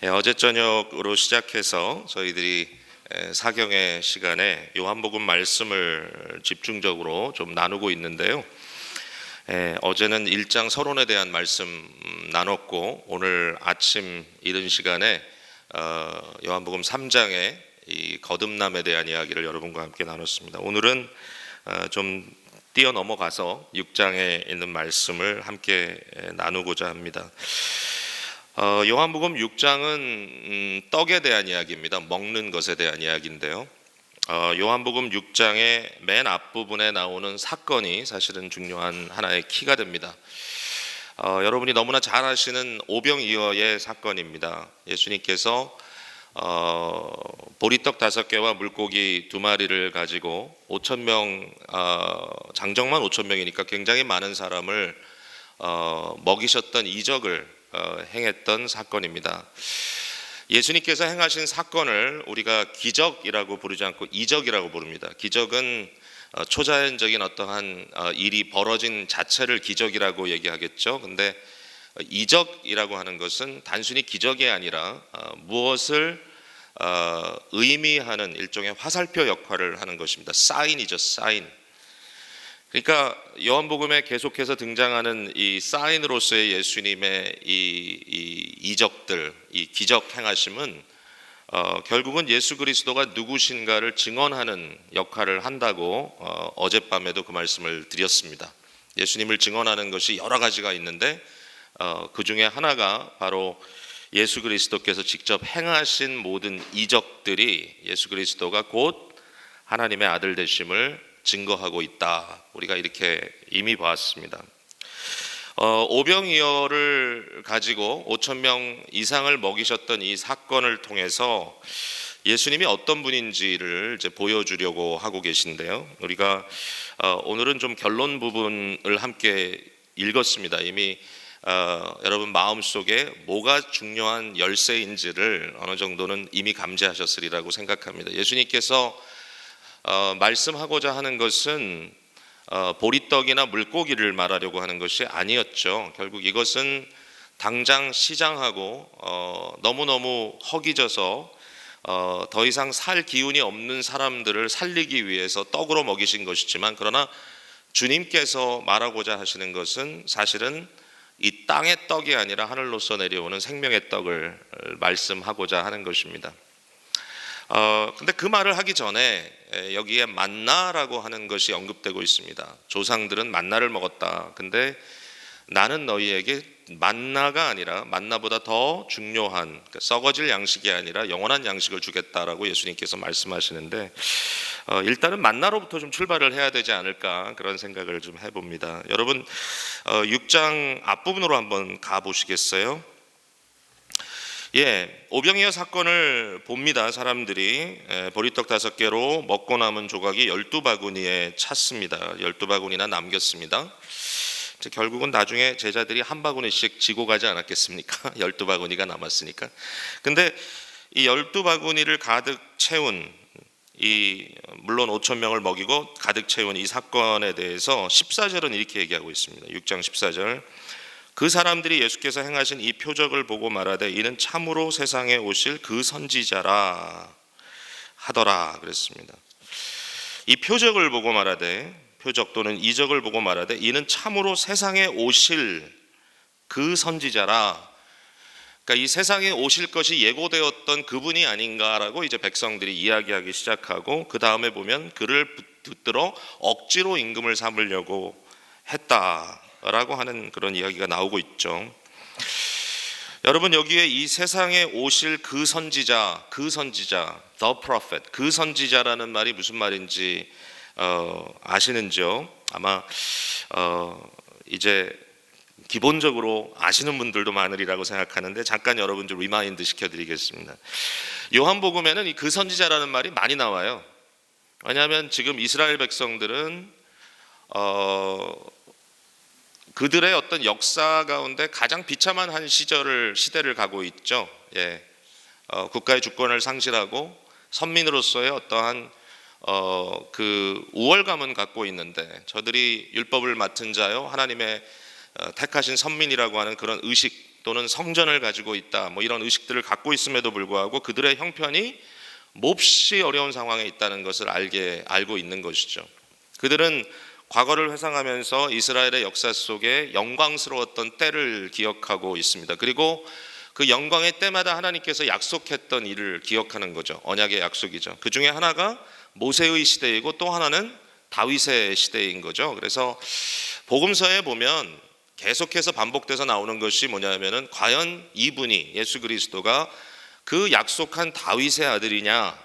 어제 저녁으로 시작해서 저희들이 사경의 시간에 요한복음 말씀을 집중적으로 좀 나누고 있는데요. 어제는 1장 서론에 대한 말씀 나눴고, 오늘 아침 이른 시간에 요한복음 3장의 이 거듭남에 대한 이야기를 여러분과 함께 나눴습니다. 오늘은 좀 뛰어 넘어가서 6장에 있는 말씀을 함께 나누고자 합니다. 요한복음 6장은 떡에 대한 이야기입니다. 먹는 것에 대한 이야기인데요. 요한복음 6장의 맨 앞부분에 나오는 사건이 사실은 중요한 하나의 키가 됩니다. 여러분이 너무나 잘 아시는 오병이어의 사건입니다. 예수님께서 보리떡 5개와 물고기 2마리를 가지고 5,000명, 장정만 5,000명이니까 굉장히 많은 사람을 먹이셨던 이적을 행했던 사건입니다. 예수님께서 행하신 사건을 우리가 기적이라고 부르지 않고 이적이라고 부릅니다. 기적은 초자연적인 어떠한 일이 벌어진 자체를 기적이라고 얘기하겠죠. 근데 이적이라고 하는 것은 단순히 기적이 아니라 무엇을 의미하는 일종의 화살표 역할을 하는 것입니다. 사인이죠, 사인. 그러니까 요한복음에 계속해서 등장하는 이 사인으로서의 예수님의 이 이적들, 이 기적 행하심은 결국은 예수 그리스도가 누구신가를 증언하는 역할을 한다고 어젯밤에도 그 말씀을 드렸습니다. 예수님을 증언하는 것이 여러 가지가 있는데 그 중에 하나가 바로 예수 그리스도께서 직접 행하신 모든 이적들이 예수 그리스도가 곧 하나님의 아들 되심을 증거하고 있다. 우리가 이렇게 이미 봤습니다. 오병이어를 가지고 5,000명 이상을 먹이셨던 이 사건을 통해서 예수님이 어떤 분인지를 이제 보여주려고 하고 계신데요. 우리가 오늘은 좀 결론 부분을 함께 읽었습니다. 이미 여러분 마음속에 뭐가 중요한 열쇠인지를 어느 정도는 이미 감지하셨으리라고 생각합니다. 예수님께서 말씀하고자 하는 것은 보리떡이나 물고기를 말하려고 하는 것이 아니었죠. 결국 이것은 당장 시장하고 너무너무 허기져서 더 이상 살 기운이 없는 사람들을 살리기 위해서 떡으로 먹이신 것이지만, 그러나 주님께서 말하고자 하시는 것은 사실은 이 땅의 떡이 아니라 하늘로서 내려오는 생명의 떡을 말씀하고자 하는 것입니다. 근데 그 말을 하기 전에 여기에 만나라고 하는 것이 언급되고 있습니다. 조상들은 만나를 먹었다. 근데 나는 너희에게 만나가 아니라 만나보다 더 중요한, 그러니까 썩어질 양식이 아니라 영원한 양식을 주겠다라고 예수님께서 말씀하시는데, 일단은 만나로부터 좀 출발을 해야 되지 않을까 그런 생각을 좀 해봅니다. 여러분 6장 앞부분으로 한번 가보시겠어요? 오병이어 사건을 봅니다. 사람들이 보리떡 5개로 먹고 남은 조각이 12바구니에 찼습니다. 12바구니나 남겼습니다. 결국은 나중에 제자들이 한 바구니씩 지고 가지 않았겠습니까? 12바구니가 남았으니까. 근데 이 12바구니를 가득 채운 물론 5,000명을 먹이고 가득 채운 이 사건에 대해서 14절은 이렇게 얘기하고 있습니다. 6장 14절. 그 사람들이 예수께서 행하신 이 표적을 보고 말하되 이는 참으로 세상에 오실 그 선지자라 하더라 그랬습니다. 이 표적을 보고 말하되, 표적 또는 이적을 보고 말하되 이는 참으로 세상에 오실 그 선지자라. 그러니까 이 세상에 오실 것이 예고되었던 그분이 아닌가라고 이제 백성들이 이야기하기 시작하고, 그 다음에 보면 그를 붙들어 억지로 임금을 삼으려고 했다라고 하는 그런 이야기가 나오고 있죠. 여러분 여기에 이 세상에 오실 그 선지자, the prophet, 그 선지자라는 말이 무슨 말인지 아시는지요? 아마 이제 기본적으로 아시는 분들도 많으리라고 생각하는데 잠깐 여러분 좀 리마인드 시켜드리겠습니다. 요한복음에는 이 그 선지자라는 말이 많이 나와요. 왜냐하면 지금 이스라엘 백성들은 그들의 어떤 역사 가운데 가장 비참한 한 시대를 가고 있죠. 국가의 주권을 상실하고 선민으로서의 어떠한 그 우월감은 갖고 있는데, 저들이 율법을 맡은 자요 하나님의 택하신 선민이라고 하는 그런 의식 또는 성전을 가지고 있다, 뭐 이런 의식들을 갖고 있음에도 불구하고 그들의 형편이 몹시 어려운 상황에 있다는 것을 알고 있는 것이죠. 그들은 과거를 회상하면서 이스라엘의 역사 속에 영광스러웠던 때를 기억하고 있습니다. 그리고 그 영광의 때마다 하나님께서 약속했던 일을 기억하는 거죠. 언약의 약속이죠. 그 중에 하나가 모세의 시대이고 또 하나는 다윗의 시대인 거죠. 그래서 복음서에 보면 계속해서 반복돼서 나오는 것이 뭐냐면은 과연 이분이 예수 그리스도가 그 약속한 다윗의 아들이냐,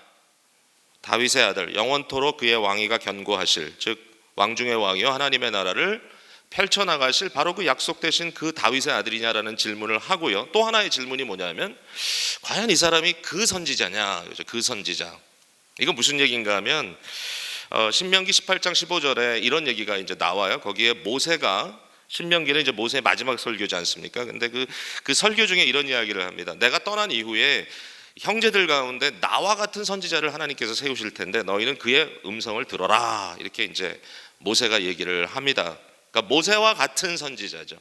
다윗의 아들, 영원토록 그의 왕위가 견고하실, 즉 왕중의 왕이요 하나님의 나라를 펼쳐나가실 바로 그 약속되신 그 다윗의 아들이냐라는 질문을 하고요. 또 하나의 질문이 뭐냐면 과연 이 사람이 그 선지자냐, 그 선지자. 이거 무슨 얘기인가 하면 신명기 18장 15절에 이런 얘기가 이제 나와요. 거기에 모세가, 신명기는 이제 모세의 마지막 설교지 않습니까? 근데 그 설교 중에 이런 이야기를 합니다. 내가 떠난 이후에 형제들 가운데 나와 같은 선지자를 하나님께서 세우실 텐데 너희는 그의 음성을 들어라. 이렇게 이제 모세가 얘기를 합니다. 그러니까 모세와 같은 선지자죠.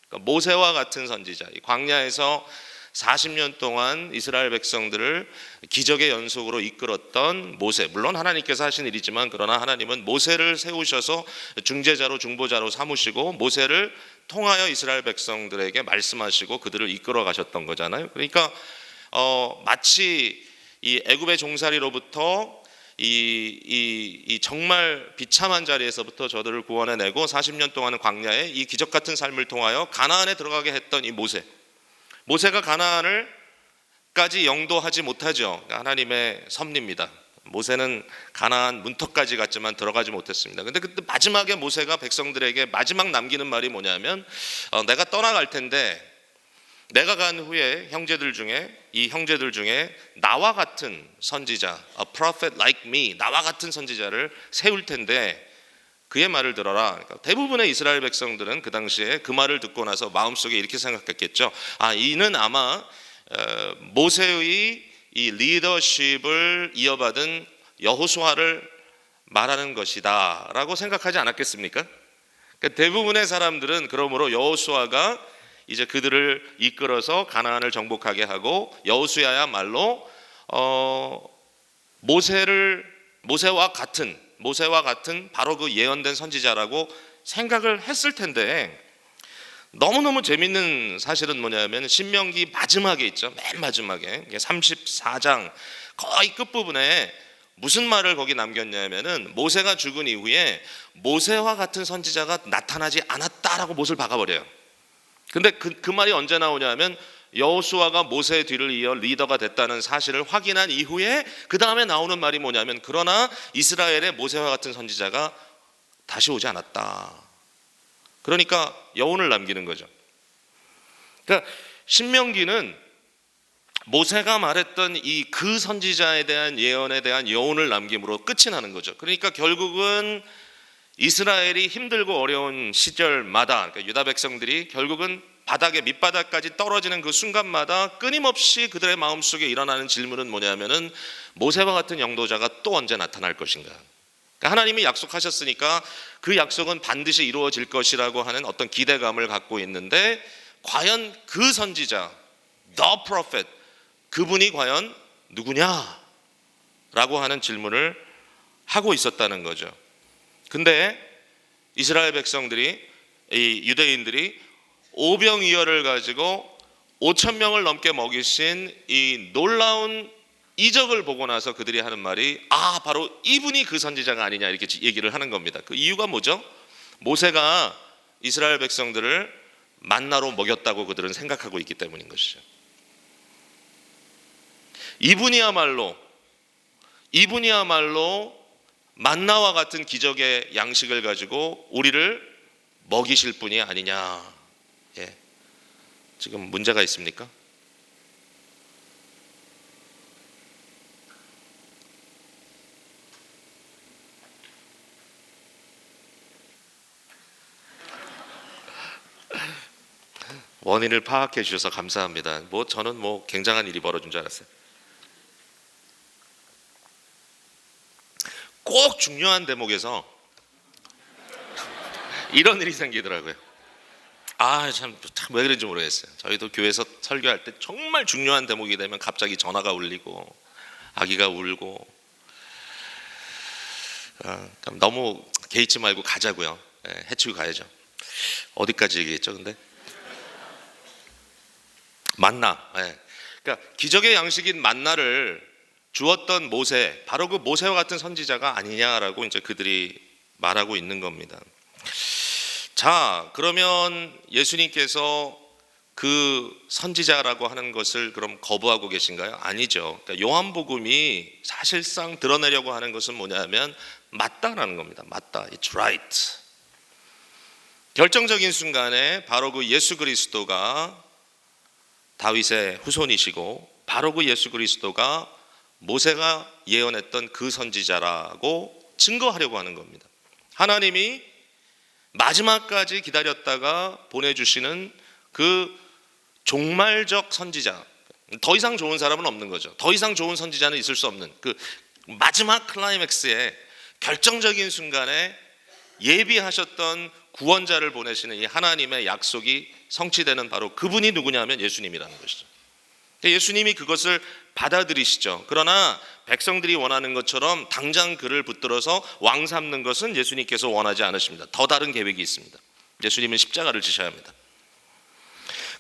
그러니까 모세와 같은 선지자. 이 광야에서 40년 동안 이스라엘 백성들을 기적의 연속으로 이끌었던 모세. 물론 하나님께서 하신 일이지만 그러나 하나님은 모세를 세우셔서 중재자로 중보자로 삼으시고 모세를 통하여 이스라엘 백성들에게 말씀하시고 그들을 이끌어 가셨던 거잖아요. 그러니까 마치 이 애굽의 종살이로부터 이 정말 비참한 자리에서부터 저들을 구원해내고 40년 동안은 광야에 이 기적 같은 삶을 통하여 가나안에 들어가게 했던 이 모세가 가나안을까지 영도하지 못하죠. 하나님의 섭리입니다. 모세는 가나안 문턱까지 갔지만 들어가지 못했습니다. 근데 그때 마지막에 모세가 백성들에게 마지막 남기는 말이 뭐냐면 내가 떠나갈 텐데 내가 간 후에 이 형제들 중에 나와 같은 선지자, a prophet like me, 나와 같은 선지자를 세울 텐데 그의 말을 들어라. 그러니까 대부분의 이스라엘 백성들은 그 당시에 그 말을 듣고 나서 마음속에 이렇게 생각했겠죠. 이는 아마 모세의 이 리더십을 이어받은 여호수아를 말하는 것이다 라고 생각하지 않았겠습니까? 그러니까 대부분의 사람들은 그러므로 여호수아가 이제 그들을 이끌어서 가나안을 정복하게 하고 여호수아야말로 모세와 같은 바로 그 예언된 선지자라고 생각을 했을 텐데 너무너무 재밌는 사실은 뭐냐면 신명기 마지막에 있죠. 맨 마지막에 34장 거의 끝부분에 무슨 말을 거기 남겼냐면은 모세가 죽은 이후에 모세와 같은 선지자가 나타나지 않았다라고 못을 박아버려요. 근데 그 말이 언제 나오냐면 여호수아가 모세의 뒤를 이어 리더가 됐다는 사실을 확인한 이후에 그 다음에 나오는 말이 뭐냐면 그러나 이스라엘의 모세와 같은 선지자가 다시 오지 않았다. 그러니까 여운을 남기는 거죠. 그러니까 신명기는 모세가 말했던 이 그 선지자에 대한 예언에 대한 여운을 남김으로 끝이 나는 거죠. 그러니까 결국은 이스라엘이 힘들고 어려운 시절마다 그러니까 유다 백성들이 결국은 밑바닥까지 떨어지는 그 순간마다 끊임없이 그들의 마음속에 일어나는 질문은 뭐냐면은 모세와 같은 영도자가 또 언제 나타날 것인가. 그러니까 하나님이 약속하셨으니까 그 약속은 반드시 이루어질 것이라고 하는 어떤 기대감을 갖고 있는데 과연 그 선지자 The Prophet 그분이 과연 누구냐? 라고 하는 질문을 하고 있었다는 거죠. 근데 이스라엘 백성들이 이 유대인들이 오병이어를 가지고 5천 명을 넘게 먹이신 이 놀라운 이적을 보고 나서 그들이 하는 말이 바로 이분이 그 선지자가 아니냐 이렇게 얘기를 하는 겁니다. 그 이유가 뭐죠? 모세가 이스라엘 백성들을 만나로 먹였다고 그들은 생각하고 있기 때문인 것이죠. 이분이야말로 만나와 같은 기적의 양식을 가지고 우리를 먹이실 분이 아니냐. 지금 문제가 있습니까? 원인을 파악해 주셔서 감사합니다. 저는 굉장한 일이 벌어진 줄 알았어요. 꼭 중요한 대목에서 이런 일이 생기더라고요. 참 왜 그런지 모르겠어요. 저희도 교회에서 설교할 때 정말 중요한 대목이 되면 갑자기 전화가 울리고 아기가 울고, 그럼 너무 개의치 말고 가자고요. 해치고 가야죠. 어디까지 얘기했죠? 근데 만나. 그러니까 기적의 양식인 만나를 주었던 모세, 바로 그 모세와 같은 선지자가 아니냐라고 이제 그들이 말하고 있는 겁니다. 자, 그러면 예수님께서 그 선지자라고 하는 것을 그럼 거부하고 계신가요? 아니죠. 그러니까 요한복음이 사실상 드러내려고 하는 것은 뭐냐면 맞다라는 겁니다. 맞다. It's right. 결정적인 순간에 바로 그 예수 그리스도가 다윗의 후손이시고, 바로 그 예수 그리스도가 모세가 예언했던 그 선지자라고 증거하려고 하는 겁니다. 하나님이 마지막까지 기다렸다가 보내주시는 그 종말적 선지자, 더 이상 좋은 사람은 없는 거죠. 더 이상 좋은 선지자는 있을 수 없는 그 마지막 클라이맥스의 결정적인 순간에 예비하셨던 구원자를 보내시는 이 하나님의 약속이 성취되는 바로 그분이 누구냐면 예수님이라는 것이죠. 예수님이 그것을 받아들이시죠. 그러나 백성들이 원하는 것처럼 당장 그를 붙들어서 왕 삼는 것은 예수님께서 원하지 않으십니다. 더 다른 계획이 있습니다. 예수님은 십자가를 지셔야 합니다.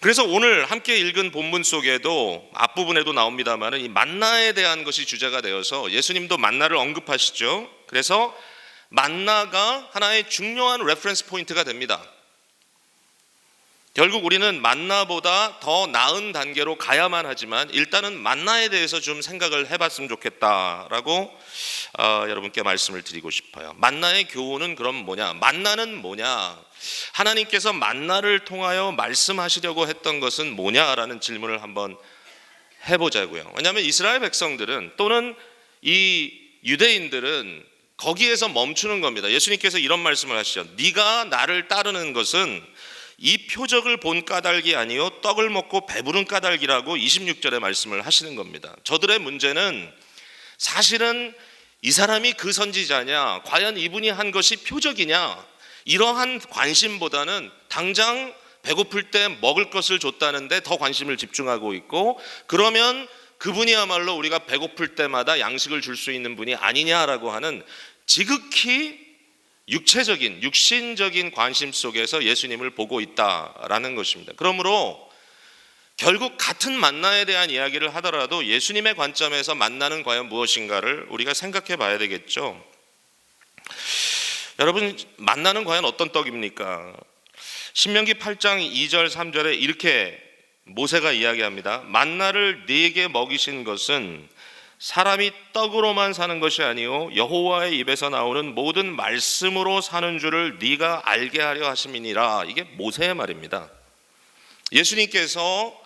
그래서 오늘 함께 읽은 본문 속에도 앞부분에도 나옵니다만 이 만나에 대한 것이 주제가 되어서 예수님도 만나를 언급하시죠. 그래서 만나가 하나의 중요한 레퍼런스 포인트가 됩니다. 결국 우리는 만나보다 더 나은 단계로 가야만 하지만 일단은 만나에 대해서 좀 생각을 해봤으면 좋겠다라고 여러분께 말씀을 드리고 싶어요. 만나의 교훈은 그럼 뭐냐? 만나는 뭐냐? 하나님께서 만나를 통하여 말씀하시려고 했던 것은 뭐냐라는 질문을 한번 해보자고요. 왜냐하면 이스라엘 백성들은 또는 이 유대인들은 거기에서 멈추는 겁니다. 예수님께서 이런 말씀을 하시죠. 네가 나를 따르는 것은 이 표적을 본 까닭이 아니요 떡을 먹고 배부른 까닭이라고 26절에 말씀을 하시는 겁니다. 저들의 문제는 사실은 이 사람이 그 선지자냐, 과연 이분이 한 것이 표적이냐, 이러한 관심보다는 당장 배고플 때 먹을 것을 줬다는데 더 관심을 집중하고 있고, 그러면 그분이야말로 우리가 배고플 때마다 양식을 줄 수 있는 분이 아니냐라고 하는 지극히 육체적인, 육신적인 관심 속에서 예수님을 보고 있다라는 것입니다. 그러므로 결국 같은 만나에 대한 이야기를 하더라도 예수님의 관점에서 만나는 과연 무엇인가를 우리가 생각해 봐야 되겠죠. 여러분, 만나는 과연 어떤 떡입니까? 신명기 8장 2절 3절에 이렇게 모세가 이야기합니다. 만나를 네게 먹이신 것은 사람이 떡으로만 사는 것이 아니요 여호와의 입에서 나오는 모든 말씀으로 사는 줄을 네가 알게 하려 하심이니라. 이게 모세의 말입니다. 예수님께서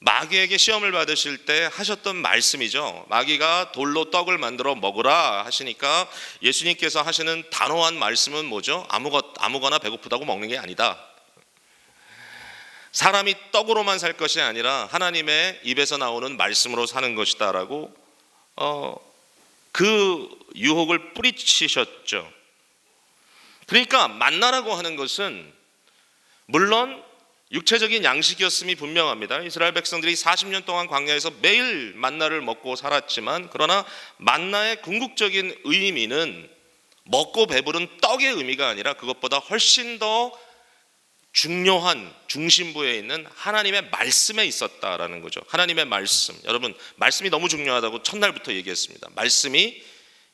마귀에게 시험을 받으실 때 하셨던 말씀이죠. 마귀가 돌로 떡을 만들어 먹으라 하시니까 예수님께서 하시는 단호한 말씀은 뭐죠? 아무거나 배고프다고 먹는 게 아니다. 사람이 떡으로만 살 것이 아니라 하나님의 입에서 나오는 말씀으로 사는 것이다 라고 그 유혹을 뿌리치셨죠. 그러니까 만나라고 하는 것은 물론 육체적인 양식이었음이 분명합니다. 이스라엘 백성들이 40년 동안 광야에서 매일 만나를 먹고 살았지만, 그러나 만나의 궁극적인 의미는 먹고 배부른 떡의 의미가 아니라 그것보다 훨씬 더 중요한 중심부에 있는 하나님의 말씀에 있었다라는 거죠. 하나님의 말씀. 여러분, 말씀이 너무 중요하다고 첫날부터 얘기했습니다. 말씀이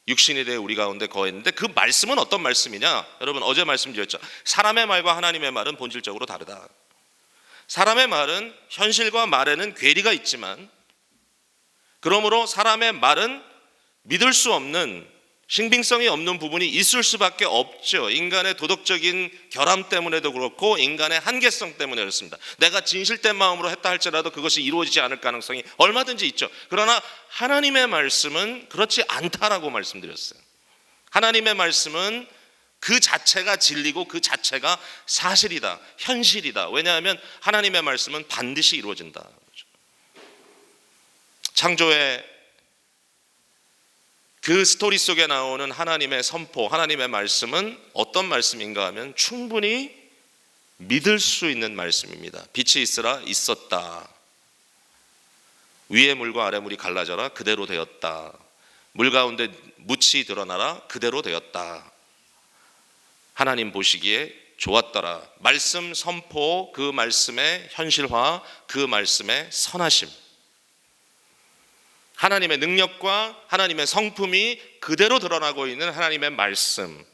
육신이 되어 우리 가운데 거했는데 그 말씀은 어떤 말씀이냐? 여러분, 어제 말씀드렸죠. 사람의 말과 하나님의 말은 본질적으로 다르다. 사람의 말은 현실과 말에는 괴리가 있지만, 그러므로 사람의 말은 믿을 수 없는, 신빙성이 없는 부분이 있을 수밖에 없죠. 인간의 도덕적인 결함 때문에도 그렇고 인간의 한계성 때문에 그렇습니다. 내가 진실된 마음으로 했다 할지라도 그것이 이루어지지 않을 가능성이 얼마든지 있죠. 그러나 하나님의 말씀은 그렇지 않다라고 말씀드렸어요. 하나님의 말씀은 그 자체가 진리고 그 자체가 사실이다, 현실이다. 왜냐하면 하나님의 말씀은 반드시 이루어진다. 창조의 그 스토리 속에 나오는 하나님의 선포, 하나님의 말씀은 어떤 말씀인가 하면 충분히 믿을 수 있는 말씀입니다. 빛이 있으라 있었다. 위의 물과 아래 물이 갈라져라 그대로 되었다. 물 가운데 묻이 드러나라 그대로 되었다. 하나님 보시기에 좋았더라. 말씀 선포, 그 말씀의 현실화, 그 말씀의 선하심, 하나님의 능력과 하나님의 성품이 그대로 드러나고 있는 하나님의 말씀.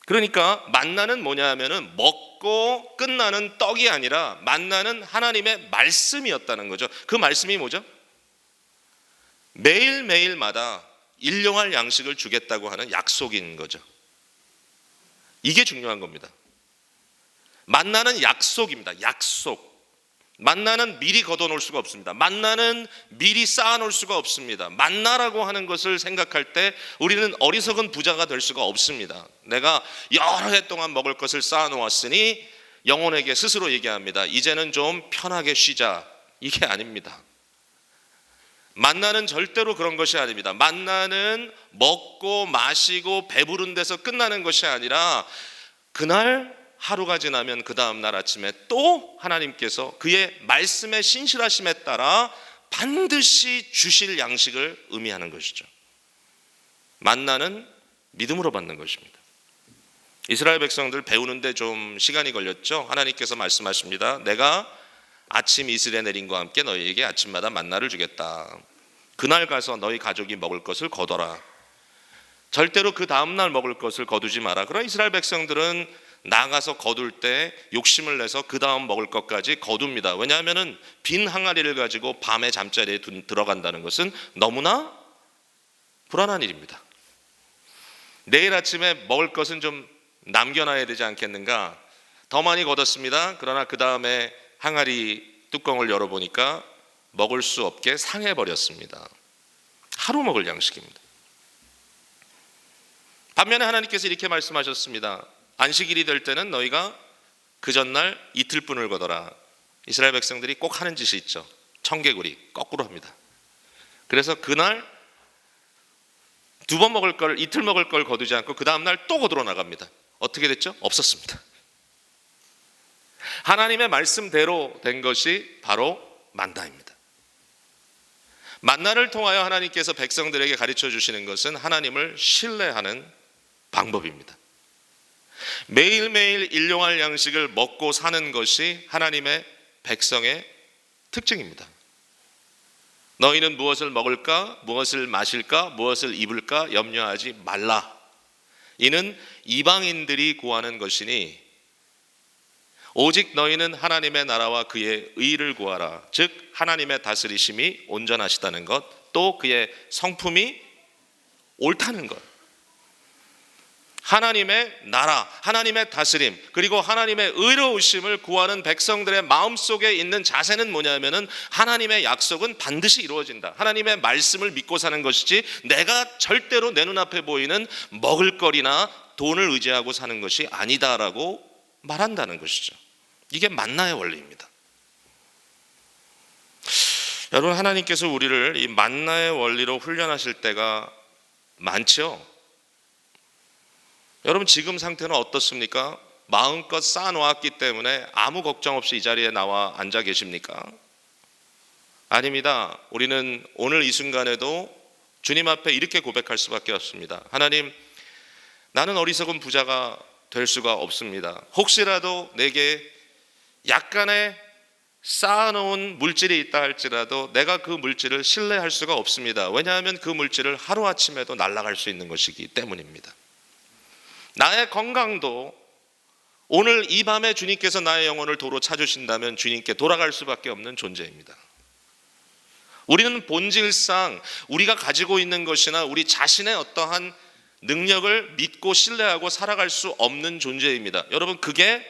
그러니까 만나는 뭐냐 하면은 먹고 끝나는 떡이 아니라 만나는 하나님의 말씀이었다는 거죠. 그 말씀이 뭐죠? 매일매일마다 일용할 양식을 주겠다고 하는 약속인 거죠. 이게 중요한 겁니다. 만나는 약속입니다. 약속. 만나는 미리 걷어놓을 수가 없습니다. 만나는 미리 쌓아놓을 수가 없습니다. 만나라고 하는 것을 생각할 때 우리는 어리석은 부자가 될 수가 없습니다. 내가 여러 해 동안 먹을 것을 쌓아놓았으니 영혼에게 스스로 얘기합니다. 이제는 좀 편하게 쉬자. 이게 아닙니다. 만나는 절대로 그런 것이 아닙니다. 만나는 먹고 마시고 배부른 데서 끝나는 것이 아니라 그날 하루가 지나면 그 다음날 아침에 또 하나님께서 그의 말씀의 신실하심에 따라 반드시 주실 양식을 의미하는 것이죠. 만나는 믿음으로 받는 것입니다. 이스라엘 백성들 배우는데 좀 시간이 걸렸죠. 하나님께서 말씀하십니다. 내가 아침 이슬에 내림과 함께 너희에게 아침마다 만나를 주겠다. 그날 가서 너희 가족이 먹을 것을 거둬라. 절대로 그 다음날 먹을 것을 거두지 마라. 그러나 이스라엘 백성들은 나가서 거둘 때 욕심을 내서 그 다음 먹을 것까지 거둡니다. 왜냐하면 빈 항아리를 가지고 밤에 잠자리에 들어간다는 것은 너무나 불안한 일입니다. 내일 아침에 먹을 것은 좀 남겨놔야 되지 않겠는가. 더 많이 거뒀습니다. 그러나 그 다음에 항아리 뚜껑을 열어보니까 먹을 수 없게 상해버렸습니다. 하루 먹을 양식입니다. 반면에 하나님께서 이렇게 말씀하셨습니다. 안식일이 될 때는 너희가 그 전날 이틀분을 거둬라. 이스라엘 백성들이 꼭 하는 짓이 있죠. 청개구리 거꾸로 합니다. 그래서 그날 두 번 먹을 걸, 이틀 먹을 걸 거두지 않고 그 다음날 또 거두러 나갑니다. 어떻게 됐죠? 없었습니다. 하나님의 말씀대로 된 것이 바로 만나입니다. 만나를 통하여 하나님께서 백성들에게 가르쳐 주시는 것은 하나님을 신뢰하는 방법입니다. 매일매일 일용할 양식을 먹고 사는 것이 하나님의 백성의 특징입니다. 너희는 무엇을 먹을까, 무엇을 마실까, 무엇을 입을까 염려하지 말라. 이는 이방인들이 구하는 것이니 오직 너희는 하나님의 나라와 그의 의를 구하라. 즉 하나님의 다스리심이 온전하시다는 것, 또 그의 성품이 옳다는 것. 하나님의 나라, 하나님의 다스림, 그리고 하나님의 의로우심을 구하는 백성들의 마음속에 있는 자세는 뭐냐면은 하나님의 약속은 반드시 이루어진다. 하나님의 말씀을 믿고 사는 것이지 내가 절대로 내 눈앞에 보이는 먹을거리나 돈을 의지하고 사는 것이 아니다라고 말한다는 것이죠. 이게 만나의 원리입니다. 여러분, 하나님께서 우리를 이 만나의 원리로 훈련하실 때가 많죠. 여러분, 지금 상태는 어떻습니까? 마음껏 쌓아놓았기 때문에 아무 걱정 없이 이 자리에 나와 앉아 계십니까? 아닙니다. 우리는 오늘 이 순간에도 주님 앞에 이렇게 고백할 수밖에 없습니다. 하나님, 나는 어리석은 부자가 될 수가 없습니다. 혹시라도 내게 약간의 쌓아놓은 물질이 있다 할지라도 내가 그 물질을 신뢰할 수가 없습니다. 왜냐하면 그 물질을 하루아침에도 날아갈 수 있는 것이기 때문입니다. 나의 건강도 오늘 이 밤에 주님께서 나의 영혼을 도로 찾으신다면 주님께 돌아갈 수밖에 없는 존재입니다. 우리는 본질상 우리가 가지고 있는 것이나 우리 자신의 어떠한 능력을 믿고 신뢰하고 살아갈 수 없는 존재입니다. 여러분, 그게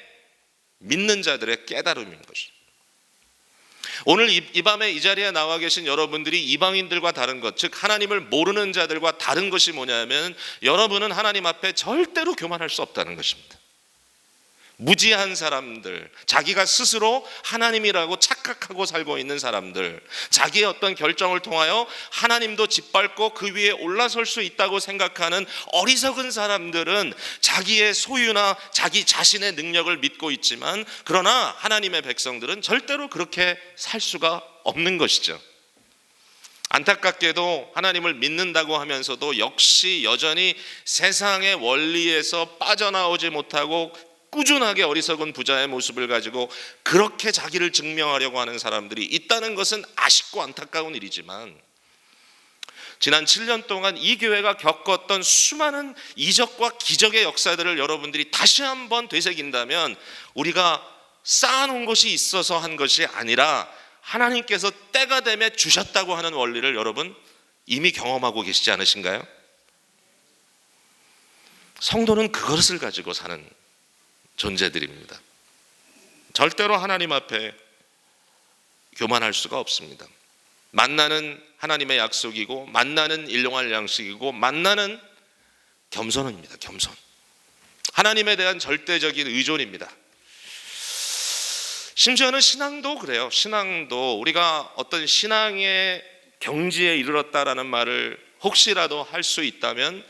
믿는 자들의 깨달음인 것이죠. 오늘 이 밤에 이 자리에 나와 계신 여러분들이 이방인들과 다른 것, 즉 하나님을 모르는 자들과 다른 것이 뭐냐면 여러분은 하나님 앞에 절대로 교만할 수 없다는 것입니다. 무지한 사람들, 자기가 스스로 하나님이라고 착각하고 살고 있는 사람들, 자기의 어떤 결정을 통하여 하나님도 짓밟고 그 위에 올라설 수 있다고 생각하는 어리석은 사람들은 자기의 소유나 자기 자신의 능력을 믿고 있지만, 그러나 하나님의 백성들은 절대로 그렇게 살 수가 없는 것이죠. 안타깝게도 하나님을 믿는다고 하면서도 역시 여전히 세상의 원리에서 빠져나오지 못하고 꾸준하게 어리석은 부자의 모습을 가지고 그렇게 자기를 증명하려고 하는 사람들이 있다는 것은 아쉽고 안타까운 일이지만, 지난 7년 동안 이 교회가 겪었던 수많은 이적과 기적의 역사들을 여러분들이 다시 한번 되새긴다면, 우리가 쌓아놓은 것이 있어서 한 것이 아니라 하나님께서 때가 되면 주셨다고 하는 원리를 여러분 이미 경험하고 계시지 않으신가요? 성도는 그것을 가지고 사는 존재들입니다. 절대로 하나님 앞에 교만할 수가 없습니다. 만나는 하나님의 약속이고, 만나는 일용할 양식이고, 만나는 겸손입니다. 겸손. 하나님에 대한 절대적인 의존입니다. 심지어는 신앙도 그래요. 신앙도 우리가 어떤 신앙의 경지에 이르렀다라는 말을 혹시라도 할 수 있다면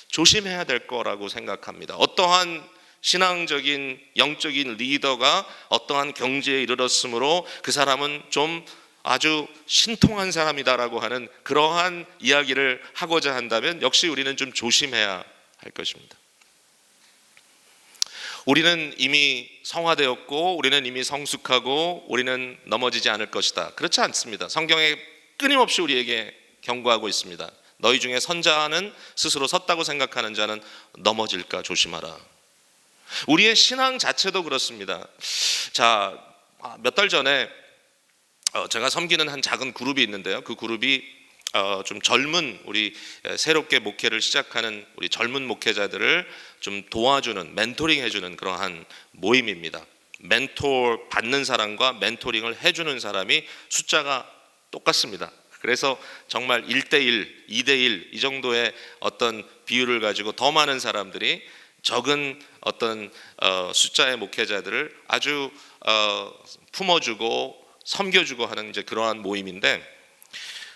조심해야 될 거라고 생각합니다. 어떠한 신앙적인 영적인 리더가 어떠한 경지에 이르렀으므로 그 사람은 좀 아주 신통한 사람이다라고 하는 그러한 이야기를 하고자 한다면 역시 우리는 좀 조심해야 할 것입니다. 우리는 이미 성화되었고, 우리는 이미 성숙하고, 우리는 넘어지지 않을 것이다. 그렇지 않습니다. 성경에 끊임없이 우리에게 경고하고 있습니다. 너희 중에 선자는 스스로 섰다고 생각하는 자는 넘어질까 조심하라. 우리의 신앙 자체도 그렇습니다. 자, 몇 달 전에 제가 섬기는 한 작은 그룹이 있는데요. 그 그룹이 좀 젊은, 우리 새롭게 목회를 시작하는 우리 젊은 목회자들을 좀 도와주는, 멘토링 해주는 그러한 모임입니다. 멘토 받는 사람과 멘토링을 해주는 사람이 숫자가 똑같습니다. 그래서 정말 1대1, 2대1 이 정도의 어떤 비율을 가지고 더 많은 사람들이 적은 어떤 숫자의 목회자들을 아주 품어주고 섬겨주고 하는 이제 그러한 모임인데,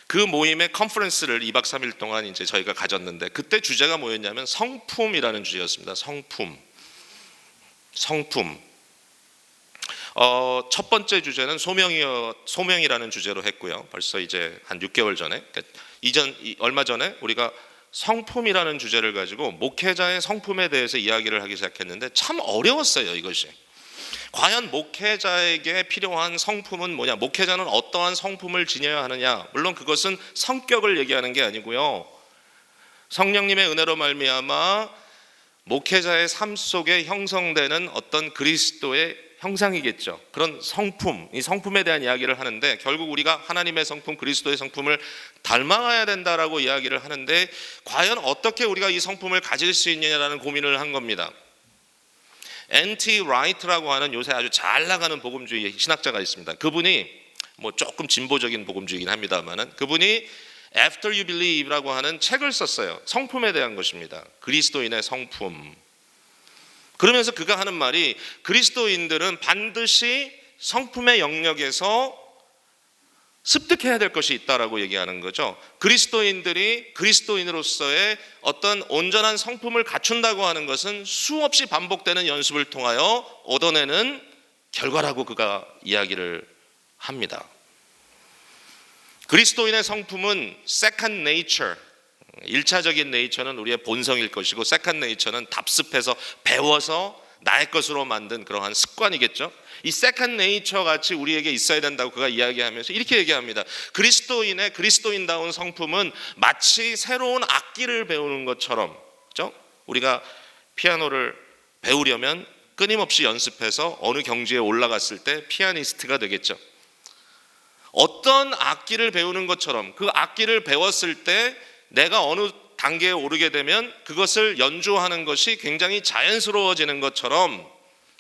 그 모임의 컨퍼런스를 2박 3일 동안 이제 저희가 가졌는데, 그때 주제가 뭐였냐면 성품이라는 주제였습니다. 성품. 첫 번째 주제는 소명이라는 주제로 했고요. 벌써 이제 한 6개월 전에, 얼마 전에 우리가 성품이라는 주제를 가지고 목회자의 성품에 대해서 이야기를 하기 시작했는데 참 어려웠어요. 이것이 과연 목회자에게 필요한 성품은 뭐냐, 목회자는 어떠한 성품을 지녀야 하느냐. 물론 그것은 성격을 얘기하는 게 아니고요, 성령님의 은혜로 말미암아 목회자의 삶 속에 형성되는 어떤 그리스도의 형상이겠죠. 그런 성품, 이 성품에 대한 이야기를 하는데, 결국 우리가 하나님의 성품, 그리스도의 성품을 닮아가야 된다라고 이야기를 하는데, 과연 어떻게 우리가 이 성품을 가질 수 있느냐라는 고민을 한 겁니다. N.T. 라이트라고 하는 요새 아주 잘 나가는 복음주의 신학자가 있습니다. 그분이 뭐 조금 진보적인 복음주의긴 합니다만은, 그분이 After You Believe라고 하는 책을 썼어요. 성품에 대한 것입니다. 그리스도인의 성품. 그러면서 그가 하는 말이, 그리스도인들은 반드시 성품의 영역에서 습득해야 될 것이 있다라고 얘기하는 거죠. 그리스도인들이 그리스도인으로서의 어떤 온전한 성품을 갖춘다고 하는 것은 수없이 반복되는 연습을 통하여 얻어내는 결과라고 그가 이야기를 합니다. 그리스도인의 성품은 second nature, 1차적인 네이처는 우리의 본성일 것이고, 세컨드 네이처는 답습해서 배워서 나의 것으로 만든 그러한 습관이겠죠. 이 세컨드 네이처 같이 우리에게 있어야 된다고 그가 이야기하면서 이렇게 얘기합니다. 그리스도인의 그리스도인다운 성품은 마치 새로운 악기를 배우는 것처럼, 그렇죠? 우리가 피아노를 배우려면 끊임없이 연습해서 어느 경지에 올라갔을 때 피아니스트가 되겠죠. 어떤 악기를 배우는 것처럼 그 악기를 배웠을 때 내가 어느 단계에 오르게 되면 그것을 연주하는 것이 굉장히 자연스러워지는 것처럼,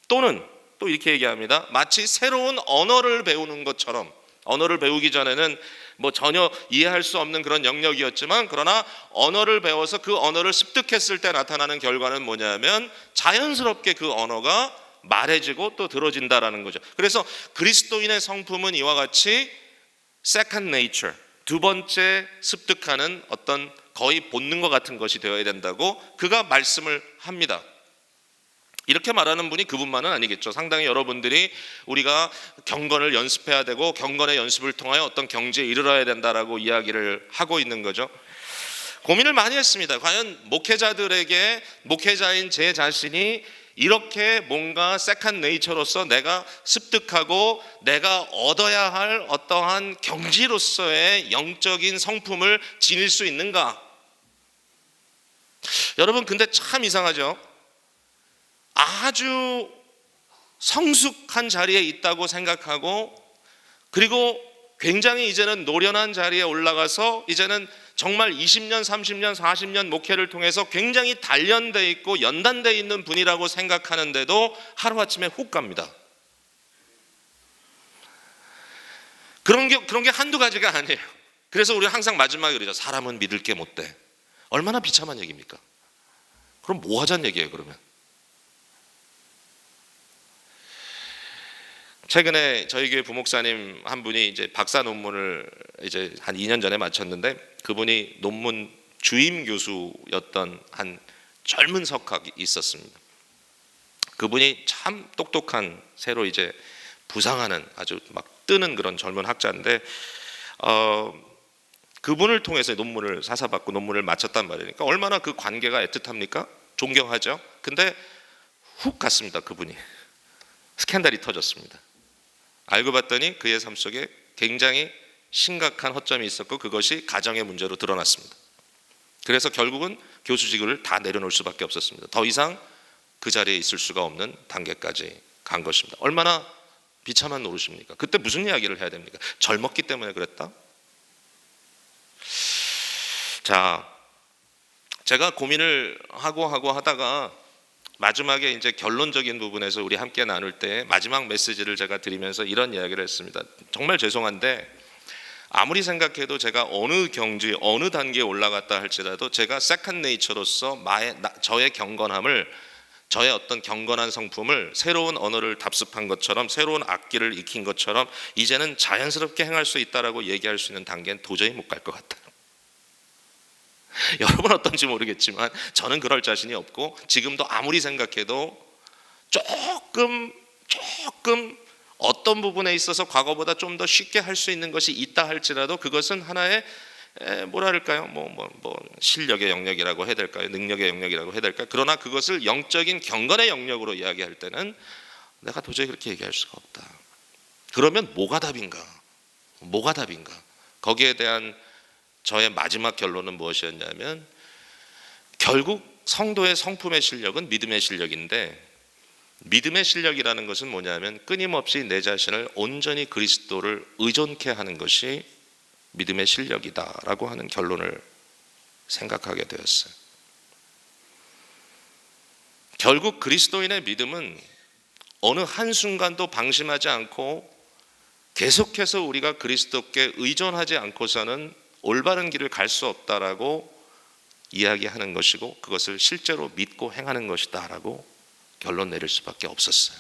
또는 또 이렇게 얘기합니다. 마치 새로운 언어를 배우는 것처럼, 언어를 배우기 전에는 뭐 전혀 이해할 수 없는 그런 영역이었지만, 그러나 언어를 배워서 그 언어를 습득했을 때 나타나는 결과는 뭐냐면 자연스럽게 그 언어가 말해지고 또 들어진다라는 거죠. 그래서 그리스도인의 성품은 이와 같이 second nature, 두 번째 습득하는 어떤 거의 본능과 같은 것이 되어야 된다고 그가 말씀을 합니다. 이렇게 말하는 분이 그분만은 아니겠죠. 상당히 여러분들이 우리가 경건을 연습해야 되고 경건의 연습을 통하여 어떤 경지에 이르러야 된다라고 이야기를 하고 있는 거죠. 고민을 많이 했습니다. 과연 목회자인 제 자신이 이렇게 뭔가 세컨드 네이처로서 내가 습득하고 내가 얻어야 할 어떠한 경지로서의 영적인 성품을 지닐 수 있는가? 여러분, 근데 참 이상하죠. 아주 성숙한 자리에 있다고 생각하고, 그리고 굉장히 이제는 노련한 자리에 올라가서 이제는 정말 20년, 30년, 40년 목회를 통해서 굉장히 단련되어 있고 연단되어 있는 분이라고 생각하는데도 하루아침에 훅 갑니다. 그런 게 한두 가지가 아니에요. 그래서 우리가 항상 마지막에 그러죠. 사람은 믿을 게 못 돼. 얼마나 비참한 얘기입니까? 그럼 뭐 하자는 얘기예요, 그러면? 최근에 저희 교회 부목사님 한 분이 이제 박사 논문을 이제 한 2년 전에 마쳤는데, 그분이 논문 주임 교수였던 한 젊은 석학이 있었습니다. 그분이 참 똑똑한, 새로 이제 부상하는 아주 막 뜨는 그런 젊은 학자인데, 그분을 통해서 논문을 사사받고 논문을 마쳤단 말이니까 얼마나 그 관계가 애틋합니까? 존경하죠. 근데 훅 갔습니다. 그분이 스캔들이 터졌습니다. 알고 봤더니 그의 삶 속에 굉장히 심각한 허점이 있었고 그것이 가정의 문제로 드러났습니다. 그래서 결국은 교수직을 다 내려놓을 수밖에 없었습니다. 더 이상 그 자리에 있을 수가 없는 단계까지 간 것입니다. 얼마나 비참한 노릇입니까? 그때 무슨 이야기를 해야 됩니까? 젊었기 때문에 그랬다? 자, 제가 고민을 하고 하다가 마지막에 이제 결론적인 부분에서 우리 함께 나눌 때 마지막 메시지를 제가 드리면서 이런 이야기를 했습니다. 정말 죄송한데 아무리 생각해도 제가 어느 경지, 어느 단계에 올라갔다 할지라도 제가 세컨드 네이처로서 저의 경건함을, 저의 어떤 경건한 성품을 새로운 언어를 답습한 것처럼, 새로운 악기를 익힌 것처럼 이제는 자연스럽게 행할 수 있다라고 얘기할 수 있는 단계는 도저히 못 갈 것 같아요. 여러분 어떤지 모르겠지만 저는 그럴 자신이 없고, 지금도 아무리 생각해도 조금 어떤 부분에 있어서 과거보다 좀 더 쉽게 할 수 있는 것이 있다 할지라도 그것은 하나의 뭐랄까요, 실력의 영역이라고 해야 될까요, 능력의 영역이라고 해야 될까요. 그러나 그것을 영적인 경건의 영역으로 이야기할 때는 내가 도저히 그렇게 얘기할 수가 없다. 그러면 뭐가 답인가? 거기에 대한 저의 마지막 결론은 무엇이었냐면, 결국 성도의 성품의 실력은 믿음의 실력인데, 믿음의 실력이라는 것은 뭐냐면 끊임없이 내 자신을 온전히 그리스도를 의존케 하는 것이 믿음의 실력이다라고 하는 결론을 생각하게 되었어요. 결국 그리스도인의 믿음은 어느 한순간도 방심하지 않고 계속해서 우리가 그리스도께 의존하지 않고서는 올바른 길을 갈 수 없다라고 이야기하는 것이고, 그것을 실제로 믿고 행하는 것이다라고 결론 내릴 수밖에 없었어요.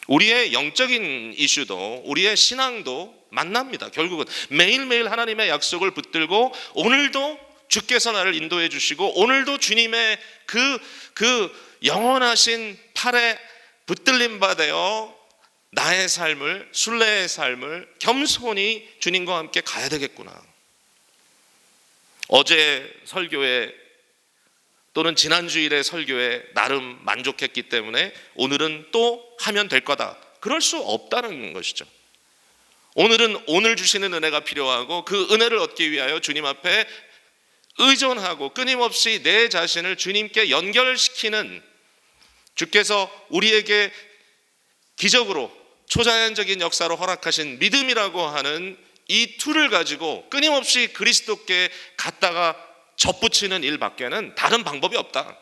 우리의 영적인 이슈도, 우리의 신앙도 만납니다. 결국은 매일매일 하나님의 약속을 붙들고, 오늘도 주께서 나를 인도해 주시고, 오늘도 주님의 그 영원하신 팔에 붙들림 받아 나의 삶을, 순례의 삶을 겸손히 주님과 함께 가야 되겠구나. 어제 설교에 또는 지난 주일의 설교에 나름 만족했기 때문에 오늘은 또 하면 될 거다, 그럴 수 없다는 것이죠. 오늘은 오늘 주시는 은혜가 필요하고, 그 은혜를 얻기 위하여 주님 앞에 의존하고 끊임없이 내 자신을 주님께 연결시키는, 주께서 우리에게 기적으로 초자연적인 역사로 허락하신 믿음이라고 하는 이 툴을 가지고 끊임없이 그리스도께 갔다가 접붙이는 일밖에는 다른 방법이 없다.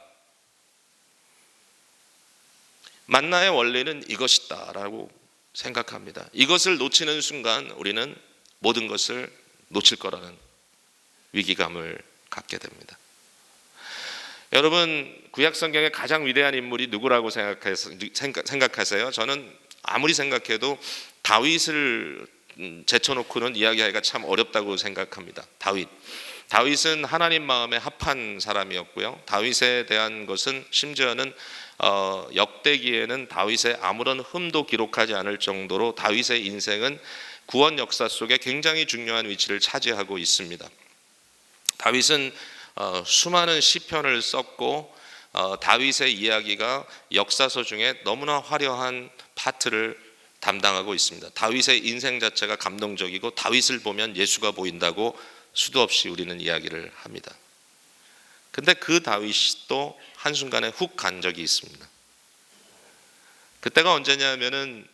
만나의 원리는 이것이다라고 생각합니다. 이것을 놓치는 순간 우리는 모든 것을 놓칠 거라는 위기감을 갖게 됩니다. 여러분, 구약 성경의 가장 위대한 인물이 누구라고 생각하세요? 저는 아무리 생각해도 다윗을 제쳐놓고는 이야기하기가 참 어렵다고 생각합니다. 다윗은 하나님 마음에 합한 사람이었고요. 다윗에 대한 것은 심지어는 역대기에는 다윗의 아무런 흠도 기록하지 않을 정도로 다윗의 인생은 구원 역사 속에 굉장히 중요한 위치를 차지하고 있습니다. 다윗은 수많은 시편을 썼고 다윗의 이야기가 역사서 중에 너무나 화려한 파트를 담당하고 있습니다. 다윗의 인생 자체가 감동적이고 다윗을 보면 예수가 보인다고 수도 없이 우리는 이야기를 합니다. 근데 그 다윗이 또 한순간에 훅 간 적이 있습니다. 그때가 언제냐면은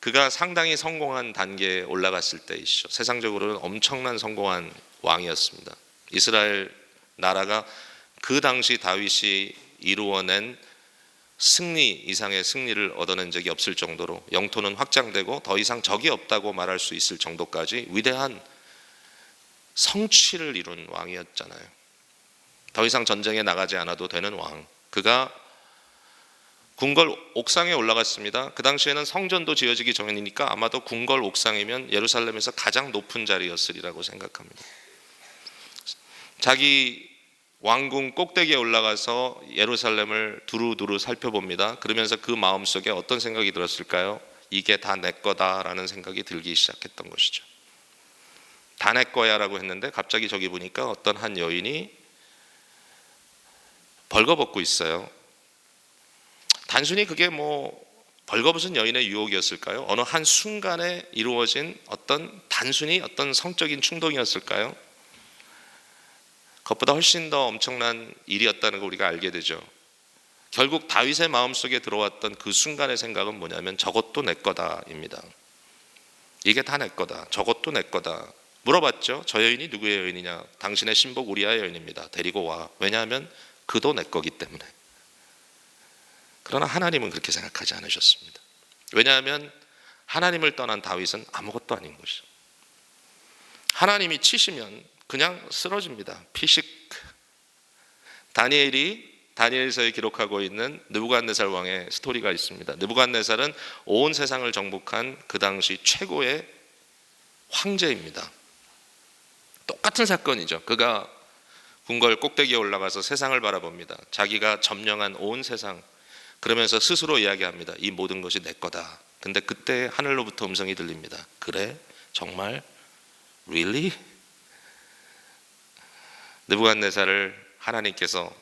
그가 상당히 성공한 단계에 올라갔을 때이시죠. 세상적으로는 엄청난 성공한 왕이었습니다. 이스라엘 나라가 그 당시 다윗이 이루어낸 승리 이상의 승리를 얻어낸 적이 없을 정도로 영토는 확장되고 더 이상 적이 없다고 말할 수 있을 정도까지 위대한 성취를 이룬 왕이었잖아요. 더 이상 전쟁에 나가지 않아도 되는 왕. 그가 궁궐 옥상에 올라갔습니다. 그 당시에는 성전도 지어지기 전이니까 아마도 궁궐 옥상이면 예루살렘에서 가장 높은 자리였으리라고 생각합니다. 자기 왕궁 꼭대기에 올라가서 예루살렘을 두루두루 살펴봅니다. 그러면서 그 마음속에 어떤 생각이 들었을까요? 이게 다 내 거다라는 생각이 들기 시작했던 것이죠. 다 내 거야 라고 했는데 갑자기 저기 보니까 어떤 한 여인이 벌거벗고 있어요. 단순히 그게 벌거벗은 여인의 유혹이었을까요? 어느 한 순간에 이루어진 단순히 어떤 성적인 충동이었을까요? 그것보다 훨씬 더 엄청난 일이었다는 걸 우리가 알게 되죠. 결국 다윗의 마음속에 들어왔던 그 순간의 생각은 뭐냐면 저것도 내 거다입니다. 이게 다 내 거다. 저것도 내 거다. 물어봤죠. 저 여인이 누구의 여인이냐? 당신의 신복 우리아의 여인입니다. 데리고 와. 왜냐하면 그도 내 거기 때문에. 그러나 하나님은 그렇게 생각하지 않으셨습니다. 왜냐하면 하나님을 떠난 다윗은 아무것도 아닌 것이죠. 하나님이 치시면 그냥 쓰러집니다. 피식. 다니엘서에 기록하고 있는 느부갓네살 왕의 스토리가 있습니다. 느부갓네살은 온 세상을 정복한 그 당시 최고의 황제입니다. 똑같은 사건이죠. 그가 궁궐 꼭대기에 올라가서 세상을 바라봅니다. 자기가 점령한 온 세상, 그러면서 스스로 이야기합니다. 이 모든 것이 내 거다. 근데 그때 하늘로부터 음성이 들립니다. 그래? 정말? Really? 느부갓네살을 하나님께서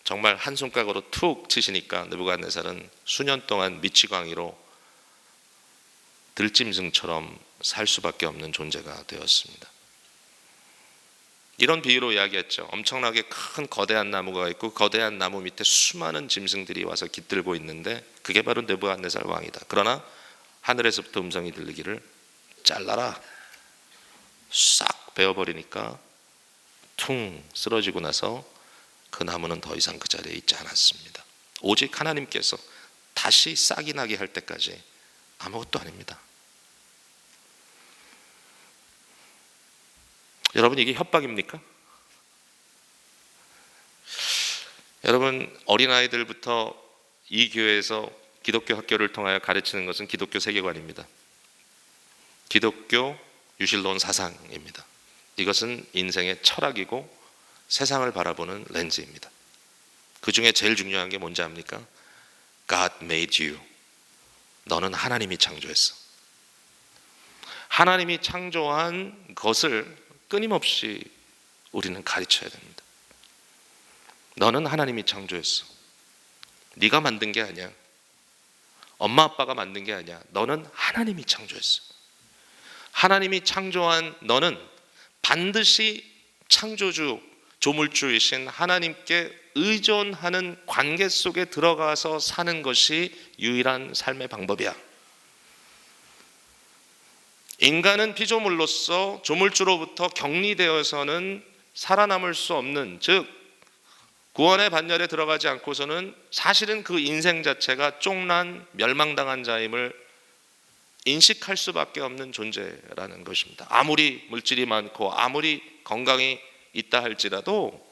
정말 한 손가락으로 툭 치시니까 느부갓네살은 수년 동안 미치광이로 들짐승처럼 살 수밖에 없는 존재가 되었습니다. 이런 비유로 이야기했죠. 엄청나게 큰 거대한 나무가 있고 거대한 나무 밑에 수많은 짐승들이 와서 깃들고 있는데 그게 바로 느부갓네살 왕이다. 그러나 하늘에서부터 음성이 들리기를 잘라라. 싹 베어버리니까 퉁 쓰러지고 나서 그 나무는 더 이상 그 자리에 있지 않았습니다. 오직 하나님께서 다시 싹이 나게 할 때까지 아무것도 아닙니다. 여러분, 이게 협박입니까? 여러분, 어린아이들부터 이 교회에서 기독교 학교를 통하여 가르치는 것은 기독교 세계관입니다. 기독교 유실론 사상입니다. 이것은 인생의 철학이고 세상을 바라보는 렌즈입니다. 그 중에 제일 중요한 게 뭔지 압니까? God made you. 너는 하나님이 창조했어. 하나님이 창조한 것을 끊임없이 우리는 가르쳐야 됩니다. 너는 하나님이 창조했어. 네가 만든 게 아니야. 엄마 아빠가 만든 게 아니야. 너는 하나님이 창조했어. 하나님이 창조한 너는 반드시 창조주, 조물주이신 하나님께 의존하는 관계 속에 들어가서 사는 것이 유일한 삶의 방법이야. 인간은 피조물로서 조물주로부터 격리되어서는 살아남을 수 없는, 즉 구원의 반열에 들어가지 않고서는 사실은 그 인생 자체가 쫑난 멸망당한 자임을 인식할 수밖에 없는 존재라는 것입니다. 아무리 물질이 많고 아무리 건강이 있다 할지라도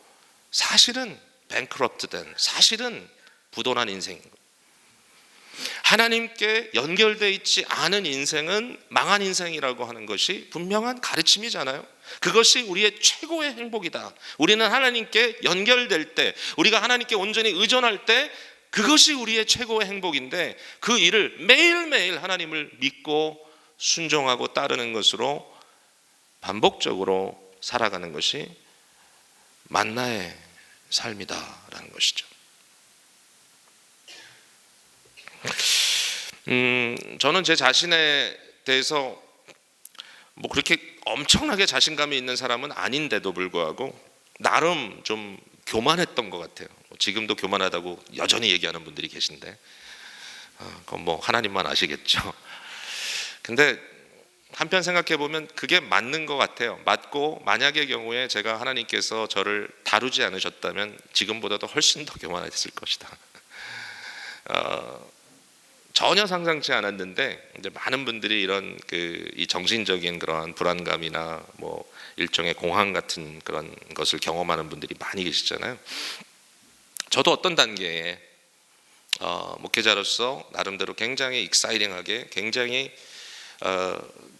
사실은 뱅크럽트된, 사실은 부도난 인생인 거예요. 하나님께 연결되어 있지 않은 인생은 망한 인생이라고 하는 것이 분명한 가르침이잖아요. 그것이 우리의 최고의 행복이다. 우리는 하나님께 연결될 때, 우리가 하나님께 온전히 의존할 때 그것이 우리의 최고의 행복인데, 그 일을 매일매일 하나님을 믿고 순종하고 따르는 것으로 반복적으로 살아가는 것이 만나의 삶이다라는 것이죠. 저는 제 자신에 대해서 뭐 그렇게 엄청나게 자신감이 있는 사람은 아닌데도 불구하고 나름 좀 교만했던 것 같아요. 지금도 교만하다고 여전히 얘기하는 분들이 계신데 그건 뭐 하나님만 아시겠죠. 근데 한편 생각해 보면 그게 맞는 것 같아요. 맞고, 만약의 경우에 제가 하나님께서 저를 다루지 않으셨다면 지금보다도 훨씬 더 교만했을 것이다. 전혀 상상치 않았는데 이제 많은 분들이 이런 이 정신적인 그러한 불안감이나 뭐 일종의 공황 같은 그런 것을 경험하는 분들이 많이 계시잖아요. 저도 어떤 단계에 목회자로서 나름대로 굉장히 익사이팅하게, 굉장히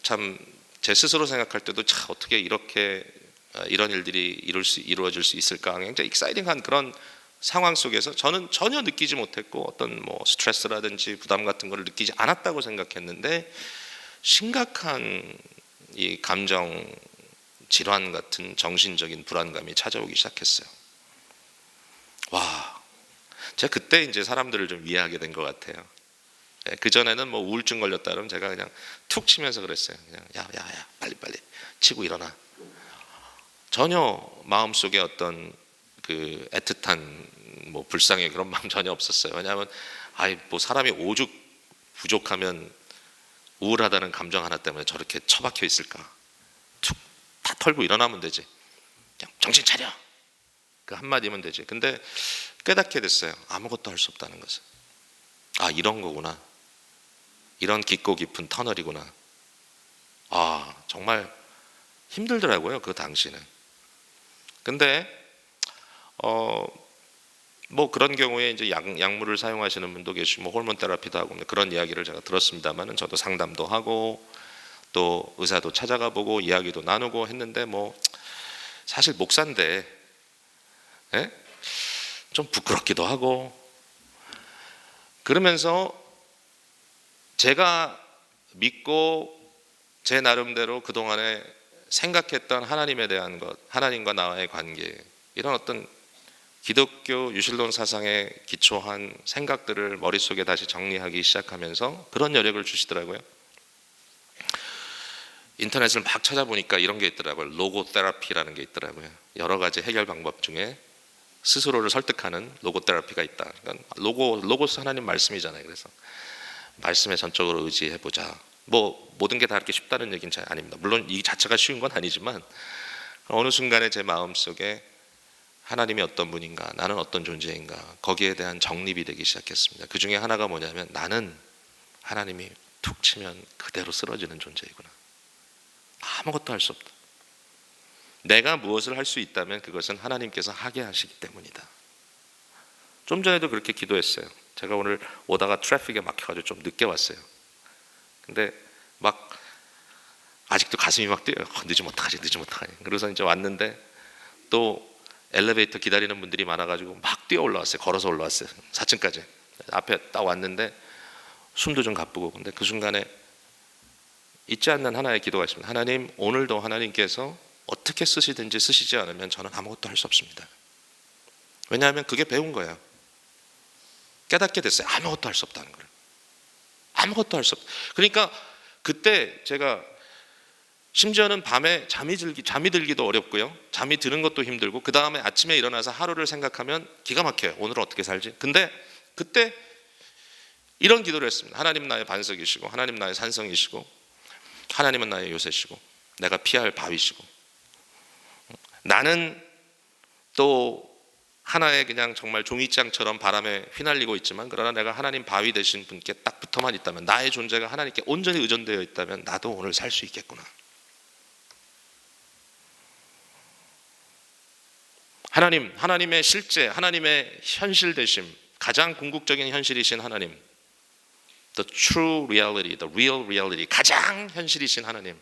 참 제 스스로 생각할 때도 참 어떻게 이렇게 이런 일들이 이루어질 수 있을까, 굉장히 익사이팅한 그런 상황 속에서 저는 전혀 느끼지 못했고 어떤 뭐 스트레스라든지 부담 같은 거를 느끼지 않았다고 생각했는데, 심각한 이 감정 질환 같은 정신적인 불안감이 찾아오기 시작했어요. 와, 제가 그때 이제 사람들을 좀 이해하게 된 것 같아요. 그 전에는 뭐 우울증 걸렸다 그러면 제가 그냥 툭 치면서 그랬어요. 그냥 야 빨리 치고 일어나. 전혀 마음속에 어떤 그 애틋한 뭐 불쌍의 그런 마음 전혀 없었어요. 왜냐하면 뭐 사람이 오죽 부족하면 우울하다는 감정 하나 때문에 저렇게 처박혀 있을까. 툭 다 털고 일어나면 되지. 그냥 정신 차려. 그 한마디면 되지. 근데 깨닫게 됐어요. 아무것도 할 수 없다는 것을. 이런 거구나. 이런 깊고 깊은 터널이구나. 정말 힘들더라고요, 그 당시는. 근데 뭐 그런 경우에 이제 약물을 사용하시는 분도 계시고 뭐 호르몬 테라피도 하고 그런 이야기를 제가 들었습니다만은, 저도 상담도 하고 또 의사도 찾아가 보고 이야기도 나누고 했는데, 뭐 사실 목사인데 좀 부끄럽기도 하고, 그러면서 제가 믿고 제 나름대로 그동안에 생각했던 하나님에 대한 것, 하나님과 나와의 관계, 이런 어떤 기독교 유실론 사상에 기초한 생각들을 머릿속에 다시 정리하기 시작하면서 그런 여력을 주시더라고요. 인터넷을 막 찾아보니까 이런 게 있더라고요. 로고 테라피라는 게 있더라고요. 여러 가지 해결 방법 중에 스스로를 설득하는 로고 테라피가 있다. 그러니까 로고스 하나님 말씀이잖아요. 그래서 말씀에 전적으로 의지해보자. 뭐 모든 게 다 그렇게 쉽다는 얘기는 잘 아닙니다. 물론 이 자체가 쉬운 건 아니지만, 어느 순간에 제 마음속에 하나님이 어떤 분인가, 나는 어떤 존재인가, 거기에 대한 정립이 되기 시작했습니다. 그 중에 하나가 뭐냐면, 나는 하나님이 툭 치면 그대로 쓰러지는 존재이구나. 아무것도 할 수 없다. 내가 무엇을 할 수 있다면 그것은 하나님께서 하게 하시기 때문이다. 좀 전에도 그렇게 기도했어요. 제가 오늘 오다가 트래픽에 막혀가지고 좀 늦게 왔어요. 근데 막 아직도 가슴이 막 뛰어요. 늦으면 어떡하지. 그래서 이제 왔는데 또 엘리베이터 기다리는 분들이 많아가지고 막 뛰어 올라왔어요. 걸어서 올라왔어요. 4층까지. 앞에 딱 왔는데 숨도 좀 가쁘고, 근데 그 순간에 잊지 않는 하나의 기도가 있습니다. 하나님, 오늘도 하나님께서 어떻게 쓰시든지 쓰시지 않으면 저는 아무것도 할 수 없습니다. 왜냐하면 그게 배운 거예요. 깨닫게 됐어요. 아무것도 할 수 없다는 걸. 아무것도 할 수 없다. 그러니까 그때 제가 심지어는 밤에 잠이 들기도 어렵고요. 잠이 드는 것도 힘들고, 그 다음에 아침에 일어나서 하루를 생각하면 기가 막혀요. 오늘은 어떻게 살지? 근데 그때 이런 기도를 했습니다. 하나님 나의 반석이시고, 하나님 나의 산성이시고, 하나님은 나의 요새시고, 내가 피할 바위시고, 나는 또 하나의 그냥 정말 종이장처럼 바람에 휘날리고 있지만, 그러나 내가 하나님 바위 되신 분께 딱 붙어만 있다면, 나의 존재가 하나님께 온전히 의존되어 있다면 나도 오늘 살 수 있겠구나. 하나님의 실제, 하나님의 현실 되심, 가장 궁극적인 현실이신 하나님, the true reality, the real reality, 가장 현실이신 하나님,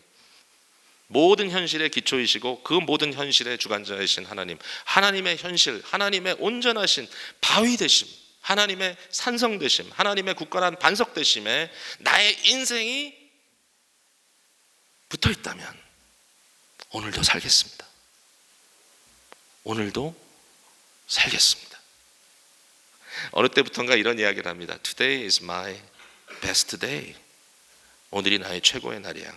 모든 현실의 기초이시고 그 모든 현실의 주관자이신 하나님, 하나님의 현실, 하나님의 온전하신 바위 되심, 하나님의 산성 되심, 하나님의 굳건한 반석 되심에 나의 인생이 붙어 있다면 오늘도 살겠습니다. 오늘도 살겠습니다. 어느 때부턴가 이런 이야기를 합니다. Today is my best day. 오늘이 나의 최고의 날이야.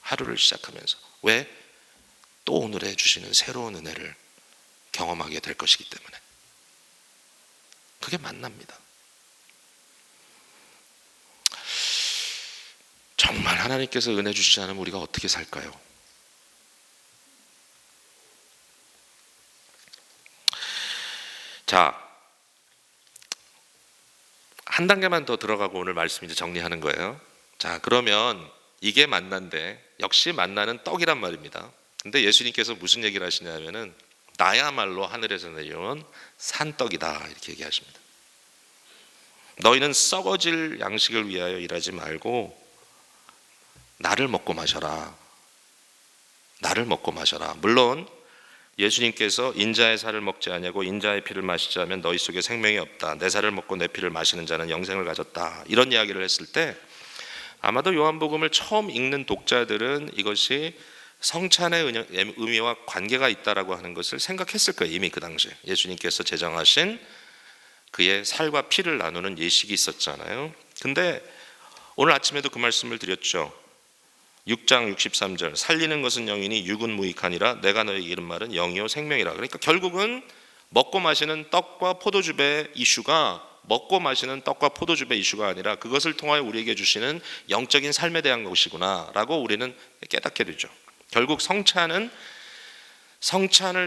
하루를 시작하면서. 왜? 또 오늘에 주시는 새로운 은혜를 경험하게 될 것이기 때문에. 그게 만납니다. 정말 하나님께서 은혜 주시지 않으면 우리가 어떻게 살까요? 자, 한 단계만 더 들어가고 오늘 말씀 이제 정리하는 거예요. 자, 그러면 이게 만난데 역시 만나는 떡이란 말입니다. 근데 예수님께서 무슨 얘기를 하시냐면은 나야말로 하늘에서 내려온 산떡이다 이렇게 얘기하십니다. 너희는 썩어질 양식을 위하여 일하지 말고 나를 먹고 마셔라. 나를 먹고 마셔라. 물론 예수님께서 인자의 살을 먹지 아니하고 인자의 피를 마시지 않으면 너희 속에 생명이 없다. 내 살을 먹고 내 피를 마시는 자는 영생을 가졌다. 이런 이야기를 했을 때 아마도 요한복음을 처음 읽는 독자들은 이것이 성찬의 의미와 관계가 있다라고 하는 것을 생각했을 거예요. 이미 그 당시에 예수님께서 제정하신 그의 살과 피를 나누는 예식이 있었잖아요. 근데 오늘 아침에도 그 말씀을 드렸죠. 6장 63절 살리는 것은 영이니 육은 무익하니라 내가 너에게 이른 말은 영이요 생명이라. 그러니까 결국은 먹고 마시는 떡과 포도주배 이슈가 먹고 마시는 떡과 포도주배 이슈가 아니라 그것을 통하여 우리에게 주시는 영적인 삶에 대한 것이구나 라고 우리는 깨닫게 되죠. 결국 성찬을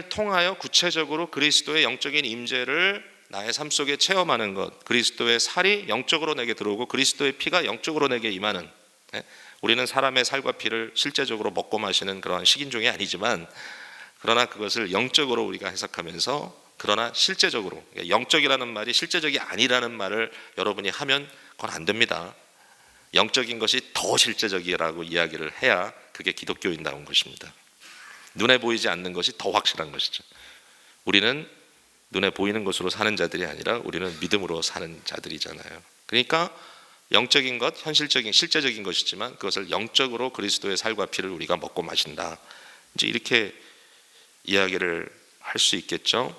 통하여 구체적으로 그리스도의 영적인 임재를 나의 삶 속에 체험하는 것, 그리스도의 살이 영적으로 내게 들어오고 그리스도의 피가 영적으로 내게 임하는, 우리는 사람의 살과 피를 실제적으로 먹고 마시는 그러한 식인종이 아니지만 그러나 그것을 영적으로 우리가 해석하면서 그러나 실제적으로 영적이라는 말이 실제적이 아니라는 말을 여러분이 하면 그건 안 됩니다. 영적인 것이 더 실제적이라고 이야기를 해야 그게 기독교인다운 것입니다. 눈에 보이지 않는 것이 더 확실한 것이죠. 우리는 눈에 보이는 것으로 사는 자들이 아니라 우리는 믿음으로 사는 자들이잖아요. 그러니까 영적인 것, 현실적인, 실제적인 것이지만 그것을 영적으로 그리스도의 살과 피를 우리가 먹고 마신다. 이제 이렇게 이야기를 할 수 있겠죠.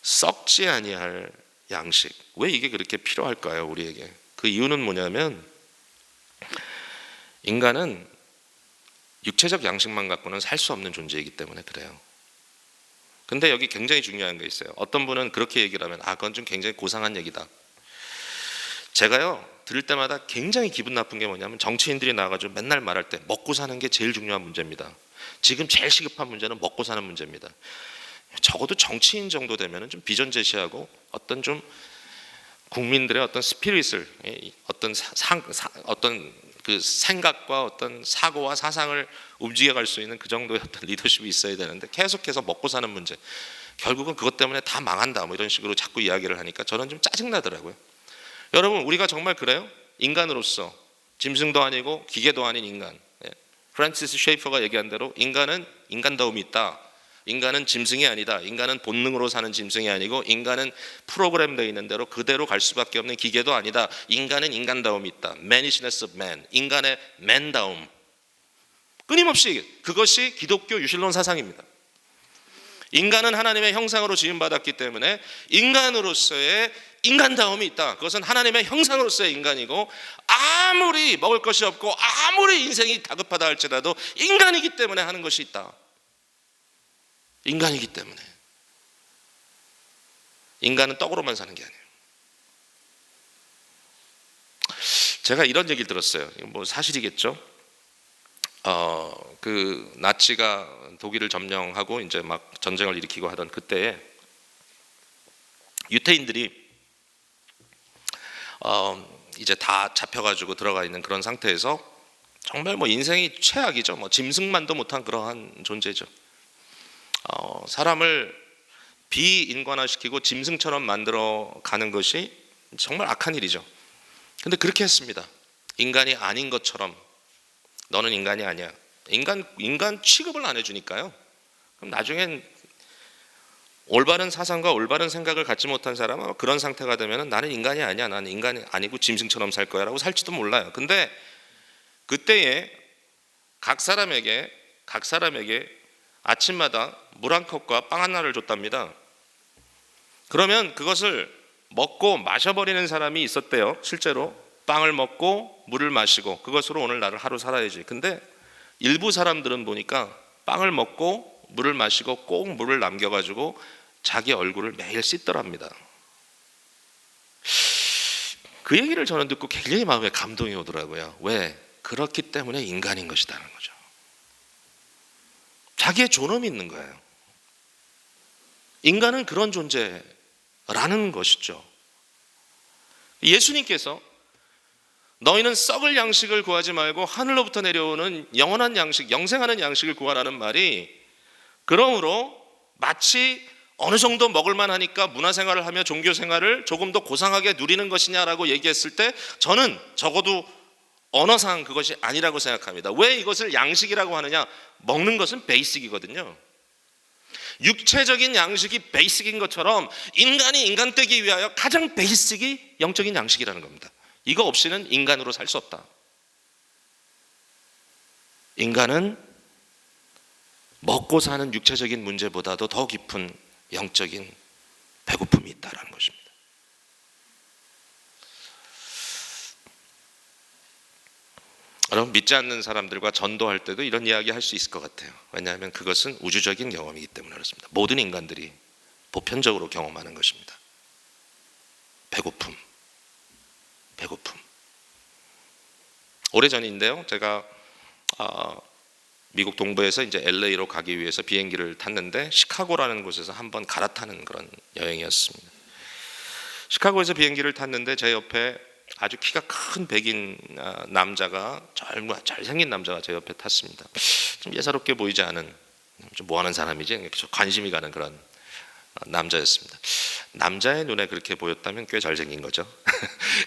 썩지 아니할 양식. 왜 이게 그렇게 필요할까요, 우리에게? 그 이유는 뭐냐면 인간은 육체적 양식만 갖고는 살 수 없는 존재이기 때문에 그래요. 근데 여기 굉장히 중요한 게 있어요. 어떤 분은 그렇게 얘기를 하면 그건 좀 굉장히 고상한 얘기다. 제가요 들을 때마다 굉장히 기분 나쁜 게 뭐냐면 정치인들이 나와가지고 맨날 말할 때 먹고 사는 게 제일 중요한 문제입니다. 지금 제일 시급한 문제는 먹고 사는 문제입니다. 적어도 정치인 정도 되면 좀 비전 제시하고 어떤 좀 국민들의 어떤 스피릿을 어떤 그 생각과 어떤 사고와 사상을 움직여갈 수 있는 그 정도의 어떤 리더십이 있어야 되는데 계속해서 먹고 사는 문제, 결국은 그것 때문에 다 망한다 뭐 이런 식으로 자꾸 이야기를 하니까 저는 좀 짜증나더라고요. 여러분 우리가 정말 그래요? 인간으로서 짐승도 아니고 기계도 아닌 인간, 프란시스 셰이퍼가 얘기한 대로 인간은 인간다움이 있다. 인간은 짐승이 아니다. 인간은 본능으로 사는 짐승이 아니고 인간은 프로그램되어 있는 대로 그대로 갈 수밖에 없는 기계도 아니다. 인간은 인간다움이 있다. Manishness of man. 인간의 맨다움. 끊임없이 그것이 기독교 유실론 사상입니다. 인간은 하나님의 형상으로 지음받았기 때문에 인간으로서의 인간다움이 있다. 그것은 하나님의 형상으로서의 인간이고 아무리 먹을 것이 없고 아무리 인생이 다급하다 할지라도 인간이기 때문에 하는 것이 있다. 인간이기 때문에. 인간은 떡으로만 사는 게 아니에요. 제가 이런 얘기를 들었어요. 뭐 사실이겠죠. 그 나치가 독일을 점령하고 이제 막 전쟁을 일으키고 하던 그때에 유태인들이 이제 다 잡혀가지고 들어가 있는 그런 상태에서 정말 뭐 인생이 최악이죠. 뭐 짐승만도 못한 그러한 존재죠. 사람을 비인간화시키고 짐승처럼 만들어 가는 것이 정말 악한 일이죠. 근데 그렇게 했습니다. 인간이 아닌 것처럼 너는 인간이 아니야. 인간 취급을 안 해주니까요. 그럼 나중엔 올바른 사상과 올바른 생각을 갖지 못한 사람은 그런 상태가 되면 나는 인간이 아니야. 나는 인간이 아니고 짐승처럼 살 거야 라고 살지도 몰라요. 근데 그때에 각 사람에게 아침마다 물 한 컵과 빵 하나를 줬답니다. 그러면 그것을 먹고 마셔버리는 사람이 있었대요. 실제로 빵을 먹고 물을 마시고 그것으로 오늘 나를 하루 살아야지. 근데 일부 사람들은 보니까 빵을 먹고 물을 마시고 꼭 물을 남겨가지고 자기 얼굴을 매일 씻더랍니다. 그 얘기를 저는 듣고 굉장히 마음에 감동이 오더라고요. 왜? 그렇기 때문에 인간인 것이라는 거죠. 자기의 존엄이 있는 거예요. 인간은 그런 존재라는 것이죠. 예수님께서 너희는 썩을 양식을 구하지 말고 하늘로부터 내려오는 영원한 양식, 영생하는 양식을 구하라는 말이 그러므로 마치 어느 정도 먹을만 하니까 문화생활을 하며 종교생활을 조금 더 고상하게 누리는 것이냐라고 얘기했을 때 저는 적어도 언어상 그것이 아니라고 생각합니다. 왜 이것을 양식이라고 하느냐? 먹는 것은 베이식이거든요. 육체적인 양식이 베이식인 것처럼 인간이 인간 되기 위하여 가장 베이식이 영적인 양식이라는 겁니다. 이거 없이는 인간으로 살 수 없다. 인간은 먹고 사는 육체적인 문제보다도 더 깊은 영적인 배고픔이 있다는 것입니다. 여러분, 믿지 않는 사람들과 전도할 때도 이런 이야기 할 수 있을 것 같아요. 왜냐하면 그것은 우주적인 경험이기 때문에 그렇습니다. 모든 인간들이 보편적으로 경험하는 것입니다. 배고픔. 오래전인데요. 제가 미국 동부에서 이제 LA로 가기 위해서 비행기를 탔는데 시카고라는 곳에서 한번 갈아타는 그런 여행이었습니다. 시카고에서 비행기를 탔는데 제 옆에 아주 키가 큰 백인 남자가 잘생긴 남자가 제 옆에 탔습니다. 좀 예사롭게 보이지 않은 좀 뭐하는 사람이지 관심이 가는 그런 남자였습니다. 남자의 눈에 그렇게 보였다면 꽤 잘생긴 거죠.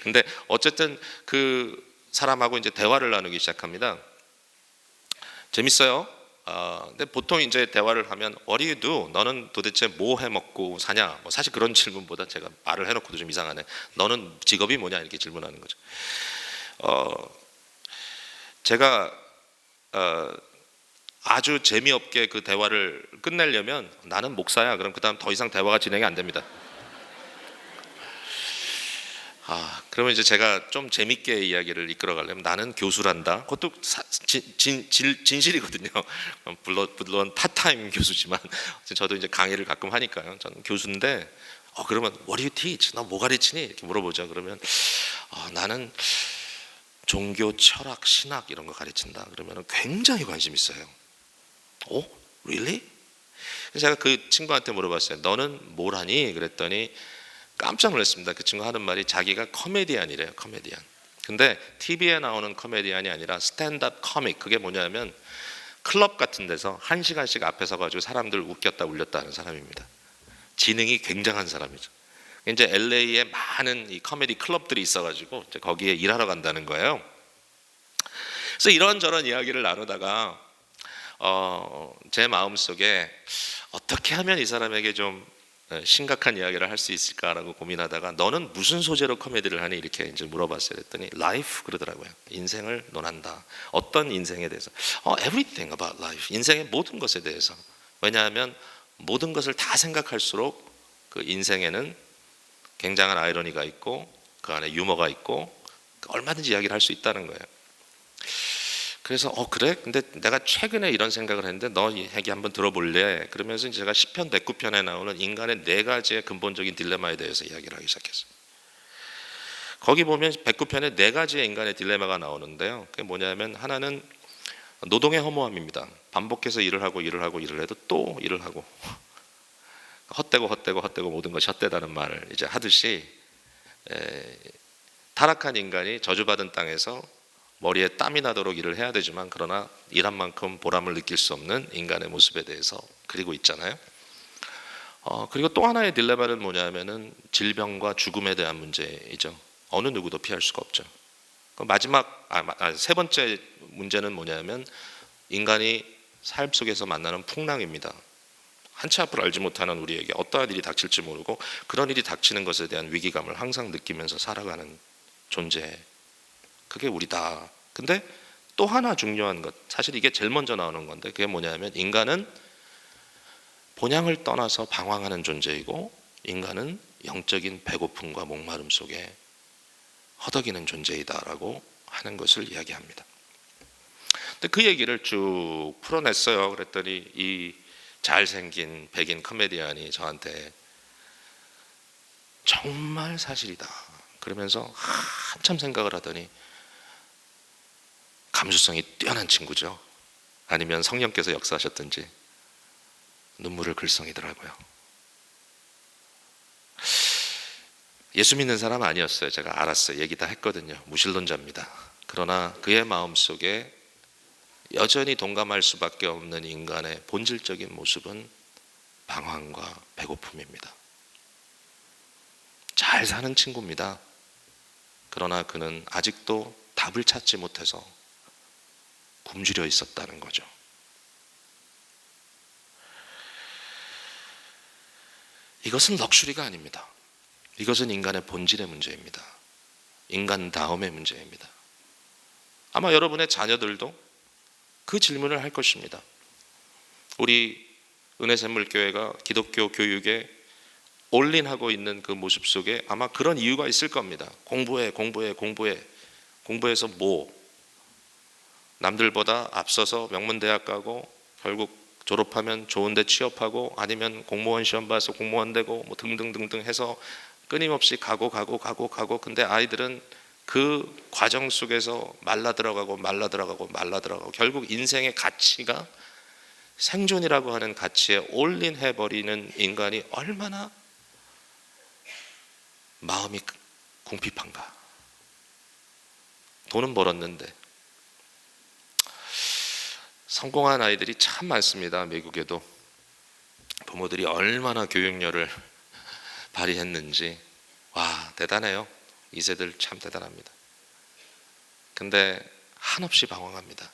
근데 어쨌든 그 사람하고 이제 대화를 나누기 시작합니다. 재밌어요. 근데 보통 이제 대화를 하면 What do you do? 너는 도대체 뭐 해 먹고 사냐? 뭐 사실 그런 질문보다 제가 말을 해놓고도 좀 이상하네. 너는 직업이 뭐냐? 이렇게 질문하는 거죠. 제가 아주 재미없게 그 대화를 끝내려면 나는 목사야. 그럼 그다음 더 이상 대화가 진행이 안 됩니다. 그러면 이제 제가 좀 재밌게 이야기를 이끌어가려면 나는 교수란다. 그것도 진실이거든요. 물론 파타임 교수지만 저도 이제 강의를 가끔 하니까요. 저는 교수인데 그러면 What do you teach? 너 뭐 가르치니? 이렇게 물어보죠. 그러면 나는 종교, 철학, 신학 이런 거 가르친다. 그러면 굉장히 관심 있어요. Really? 그래서 제가 그 친구한테 물어봤어요. 너는 뭘 하니? 그랬더니 깜짝 놀랐습니다. 그 친구 하는 말이 자기가 코미디언이래요. 코미디언. 근데 TV에 나오는 코미디언이 아니라 스탠드업 코믹. 그게 뭐냐면 클럽 같은 데서 1시간씩 앞에 서가지고 사람들 웃겼다 울렸다 하는 사람입니다. 지능이 굉장한 사람이죠. 이제 LA에 많은 이 코미디 클럽들이 있어가지고 이제 거기에 일하러 간다는 거예요. 그래서 이런저런 이야기를 나누다가 제 마음속에 어떻게 하면 이 사람에게 좀 심각한 이야기를 할 수 있을까라고 고민하다가 너는 무슨 소재로 코미디를 하니? 이렇게 이제 물어봤어요. 그랬더니 life 그러더라고요. 인생을 논한다. 어떤 인생에 대해서? Everything about life. 인생의 모든 것에 대해서. 왜냐하면 모든 것을 다 생각할수록 그 인생에는 굉장한 아이러니가 있고 그 안에 유머가 있고 얼마든지 이야기를 할 수 있다는 거예요. 그래서 그래? 근데 내가 최근에 이런 생각을 했는데 너 이 얘기 한번 들어볼래? 그러면서 제가 시편 109편에 나오는 인간의 4가지의 근본적인 딜레마에 대해서 이야기를 하기 시작했어요. 거기 보면 109편에 4가지의 인간의 딜레마가 나오는데요. 그게 뭐냐면 하나는 노동의 허무함입니다. 반복해서 일을 해도 또 일을 하고 헛되고 모든 것이 헛되다는 말을 이제 하듯이 타락한 인간이 저주받은 땅에서 머리에 땀이 나도록 일을 해야 되지만 그러나 일한 만큼 보람을 느낄 수 없는 인간의 모습에 대해서 그리고 있잖아요. 그리고 또 하나의 딜레마는 뭐냐면은 질병과 죽음에 대한 문제이죠. 어느 누구도 피할 수가 없죠. 마지막 세 번째 문제는 뭐냐면 인간이 삶 속에서 만나는 풍랑입니다. 한치 앞을 알지 못하는 우리에게 어떠한 일이 닥칠지 모르고 그런 일이 닥치는 것에 대한 위기감을 항상 느끼면서 살아가는 존재, 그게 우리다. 근데 또 하나 중요한 것, 사실 이게 제일 먼저 나오는 건데, 그게 뭐냐면 인간은 본향을 떠나서 방황하는 존재이고 인간은 영적인 배고픔과 목마름 속에 허덕이는 존재이다라고 하는 것을 이야기합니다. 근데 그 얘기를 쭉 풀어냈어요. 그랬더니 이 잘생긴 백인 코미디언이 저한테 정말 사실이다 그러면서 한참 생각을 하더니, 감수성이 뛰어난 친구죠. 아니면 성령께서 역사하셨든지 눈물을 글썽이더라고요. 예수 믿는 사람 아니었어요. 제가 알았어요. 얘기 다 했거든요. 무신론자입니다. 그러나 그의 마음속에 여전히 동감할 수밖에 없는 인간의 본질적인 모습은 방황과 배고픔입니다. 잘 사는 친구입니다. 그러나 그는 아직도 답을 찾지 못해서 굶주려 있었다는 거죠. 이것은 럭셔리가 아닙니다. 이것은 인간의 본질의 문제입니다. 인간다움의 문제입니다. 아마 여러분의 자녀들도 그 질문을 할 것입니다. 우리 은혜샘물교회가 기독교 교육에 올인하고 있는 그 모습 속에 아마 그런 이유가 있을 겁니다. 공부해서 뭐? 남들보다 앞서서 명문대학 가고 결국 졸업하면 좋은 데 취업하고 아니면 공무원 시험 봐서 공무원 되고 뭐 등등등등 해서 끊임없이 가고 근데 아이들은 그 과정 속에서 말라 들어가고 결국 인생의 가치가 생존이라고 하는 가치에 올인해버리는 인간이 얼마나 마음이 궁핍한가. 돈은 벌었는데. 성공한 아이들이 참 많습니다. 미국에도. 부모들이 얼마나 교육열을 발휘했는지. 와, 대단해요. 이 세들 참 대단합니다. 근데 한없이 방황합니다.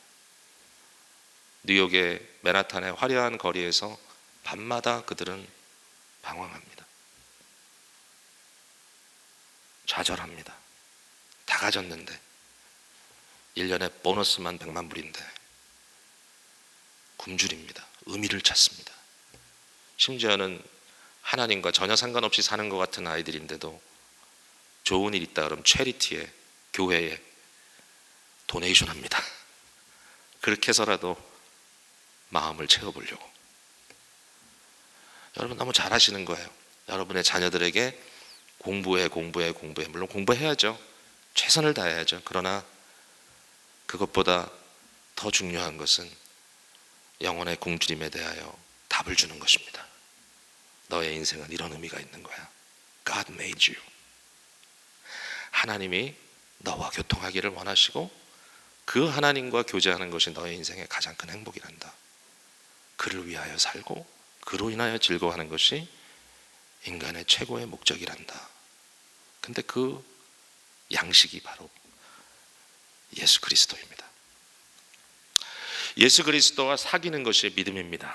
뉴욕의 맨하탄의 화려한 거리에서 밤마다 그들은 방황합니다. 좌절합니다. 다 가졌는데 1년에 보너스만 100만 불인데 굶주립니다. 의미를 찾습니다. 심지어는 하나님과 전혀 상관없이 사는 것 같은 아이들인데도 좋은 일 있다 그러면 체리티에, 교회에 도네이션 합니다. 그렇게 해서라도 마음을 채워보려고. 여러분 너무 잘하시는 거예요. 여러분의 자녀들에게 공부해. 물론 공부해야죠. 최선을 다해야죠. 그러나 그것보다 더 중요한 것은 영혼의 굶주림에 대하여 답을 주는 것입니다. 너의 인생은 이런 의미가 있는 거야. God made you. 하나님이 너와 교통하기를 원하시고 그 하나님과 교제하는 것이 너의 인생의 가장 큰 행복이란다. 그를 위하여 살고 그로 인하여 즐거워하는 것이 인간의 최고의 목적이란다. 근데 그 양식이 바로 예수 그리스도입니다. 예수 그리스도와 사귀는 것이 믿음입니다.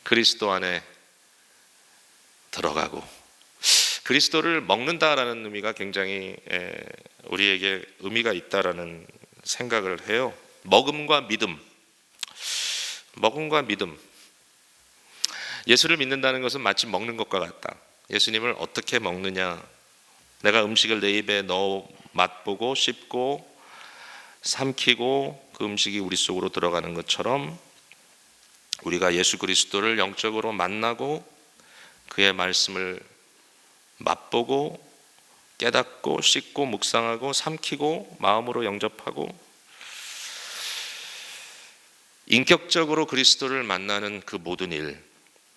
그리스도 안에 들어가고 그리스도를 먹는다라는 의미가 굉장히 우리에게 의미가 있다라는 생각을 해요. 먹음과 믿음. 예수를 믿는다는 것은 마치 먹는 것과 같다. 예수님을 어떻게 먹느냐. 내가 음식을 내 입에 넣어 맛보고 씹고 삼키고 그 음식이 우리 속으로 들어가는 것처럼 우리가 예수 그리스도를 영적으로 만나고 그의 말씀을 맛보고 깨닫고 씻고 묵상하고 삼키고 마음으로 영접하고 인격적으로 그리스도를 만나는 그 모든 일,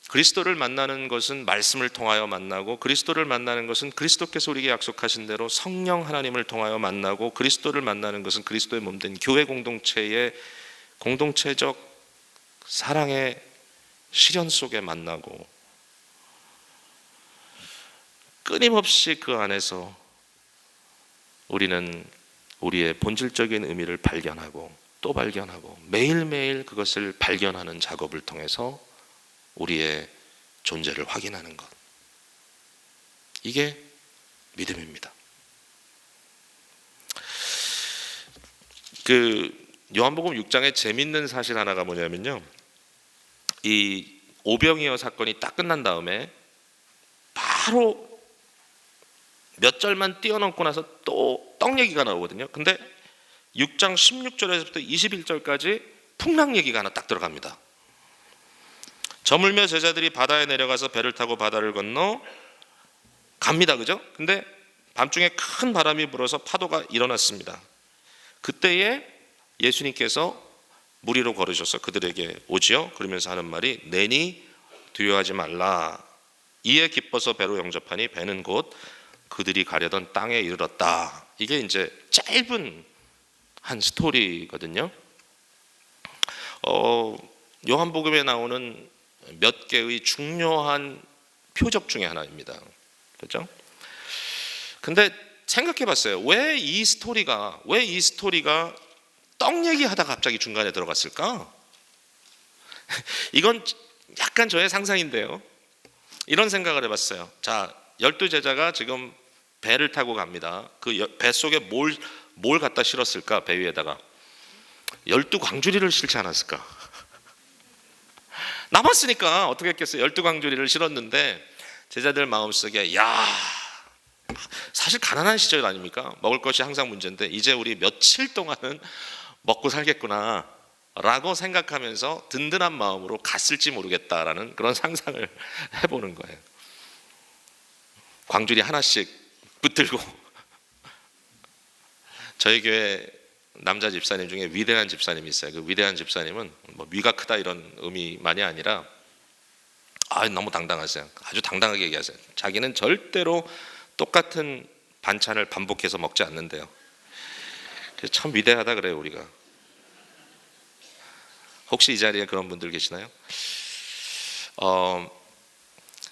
그리스도를 만나는 것은 말씀을 통하여 만나고 그리스도를 만나는 것은 그리스도께서 우리에게 약속하신 대로 성령 하나님을 통하여 만나고 그리스도를 만나는 것은 그리스도의 몸된 교회 공동체의 공동체적 사랑의 실현 속에 만나고 끊임없이 그 안에서 우리는 우리의 본질적인 의미를 발견하고 또 발견하고 매일매일 그것을 발견하는 작업을 통해서 우리의 존재를 확인하는 것. 이게 믿음입니다. 요한복음 6장에 재밌는 사실 하나가 뭐냐면요, 이 오병이어 사건이 딱 끝난 다음에 바로 몇 절만 뛰어넘고 나서 또 떡 얘기가 나오거든요. 근데 6장 16절에서부터 21절까지 풍랑 얘기가 하나 딱 들어갑니다. 저물며 제자들이 바다에 내려가서 배를 타고 바다를 건너 갑니다. 그죠? 근데 밤중에 큰 바람이 불어서 파도가 일어났습니다. 그때에 예수님께서 물 위로 걸으셔서 그들에게 오지요. 그러면서 하는 말이 내니 두려워하지 말라. 이에 기뻐서 배로 영접하니 배는 곧 그들이 가려던 땅에 이르렀다. 이게 이제 짧은 한 스토리거든요. 요한복음에 나오는 몇 개의 중요한 표적 중에 하나입니다. 그렇죠? 근데 생각해 봤어요. 왜 이 스토리가 떡 얘기하다가 갑자기 중간에 들어갔을까? 이건 약간 저의 상상인데요. 이런 생각을 해봤어요. 자, 12제자가 지금 배를 타고 갑니다. 그 배 속에 뭘 갖다 실었을까? 배 위에다가 12광주리를 실지 않았을까? 남았으니까 어떻게 했겠어요? 12광주리를 실었는데 제자들 마음속에 야, 사실 가난한 시절 아닙니까? 먹을 것이 항상 문제인데 이제 우리 며칠 동안은 먹고 살겠구나 라고 생각하면서 든든한 마음으로 갔을지 모르겠다라는 그런 상상을 해보는 거예요. 광주리 하나씩 붙들고. 저희 교회 남자 집사님 중에 위대한 집사님이 있어요. 그 위대한 집사님은 뭐 위가 크다 이런 의미만이 아니라 너무 당당하세요. 아주 당당하게 얘기하세요. 자기는 절대로 똑같은 반찬을 반복해서 먹지 않는데요. 그래서 참 위대하다 그래요. 우리가 혹시 이 자리에 그런 분들 계시나요?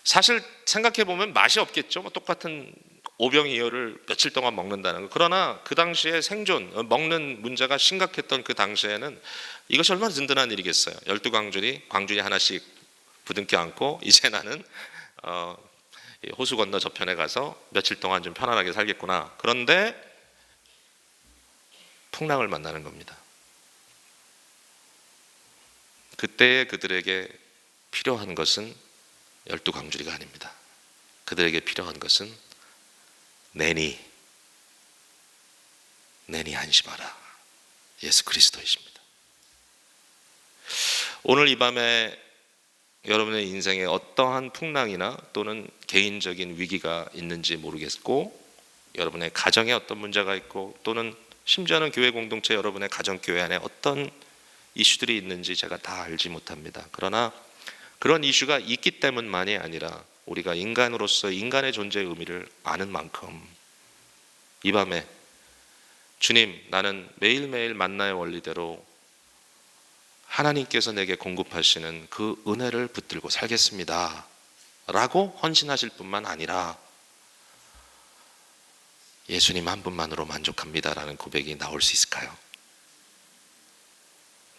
사실 생각해 보면 맛이 없겠죠. 뭐 똑같은 오병이어를 며칠 동안 먹는다는 거. 그러나 그 당시에 생존, 먹는 문제가 심각했던 그 당시에는 이것이 얼마나 든든한 일이겠어요. 12광주리, 광주리 하나씩 부둥켜 안고 이제 나는 호수 건너 저편에 가서 며칠 동안 좀 편안하게 살겠구나. 그런데 풍랑을 만나는 겁니다. 그때의 그들에게 필요한 것은 12광주리가 아닙니다. 그들에게 필요한 것은 내니 안심하라. 예수 그리스도이십니다. 오늘 이 밤에 여러분의 인생에 어떠한 풍랑이나 또는 개인적인 위기가 있는지 모르겠고, 여러분의 가정에 어떤 문제가 있고, 또는 심지어는 교회 공동체 여러분의 가정교회 안에 어떤 이슈들이 있는지 제가 다 알지 못합니다. 그러나 그런 이슈가 있기 때문만이 아니라 우리가 인간으로서 인간의 존재의 의미를 아는 만큼 이 밤에 주님, 나는 매일매일 만나의 원리대로 하나님께서 내게 공급하시는 그 은혜를 붙들고 살겠습니다 라고 헌신하실 뿐만 아니라 예수님 한 분만으로 만족합니다 라는 고백이 나올 수 있을까요?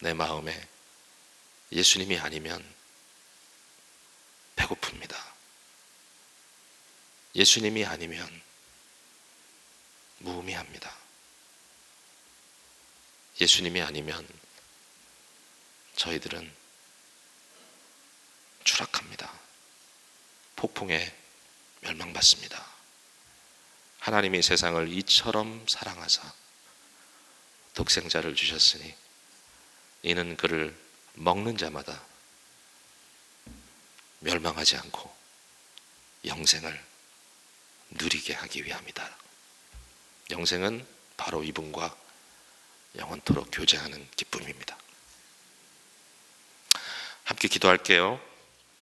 내 마음에 예수님이 아니면 배고픕니다. 예수님이 아니면 무의미합니다. 예수님이 아니면 저희들은 추락합니다. 폭풍에 멸망받습니다. 하나님이 세상을 이처럼 사랑하사 독생자를 주셨으니 이는 그를 먹는 자마다 멸망하지 않고 영생을 누리게 하기 위함이다. 영생은 바로 이분과 영원토록 교제하는 기쁨입니다. 함께 기도할게요.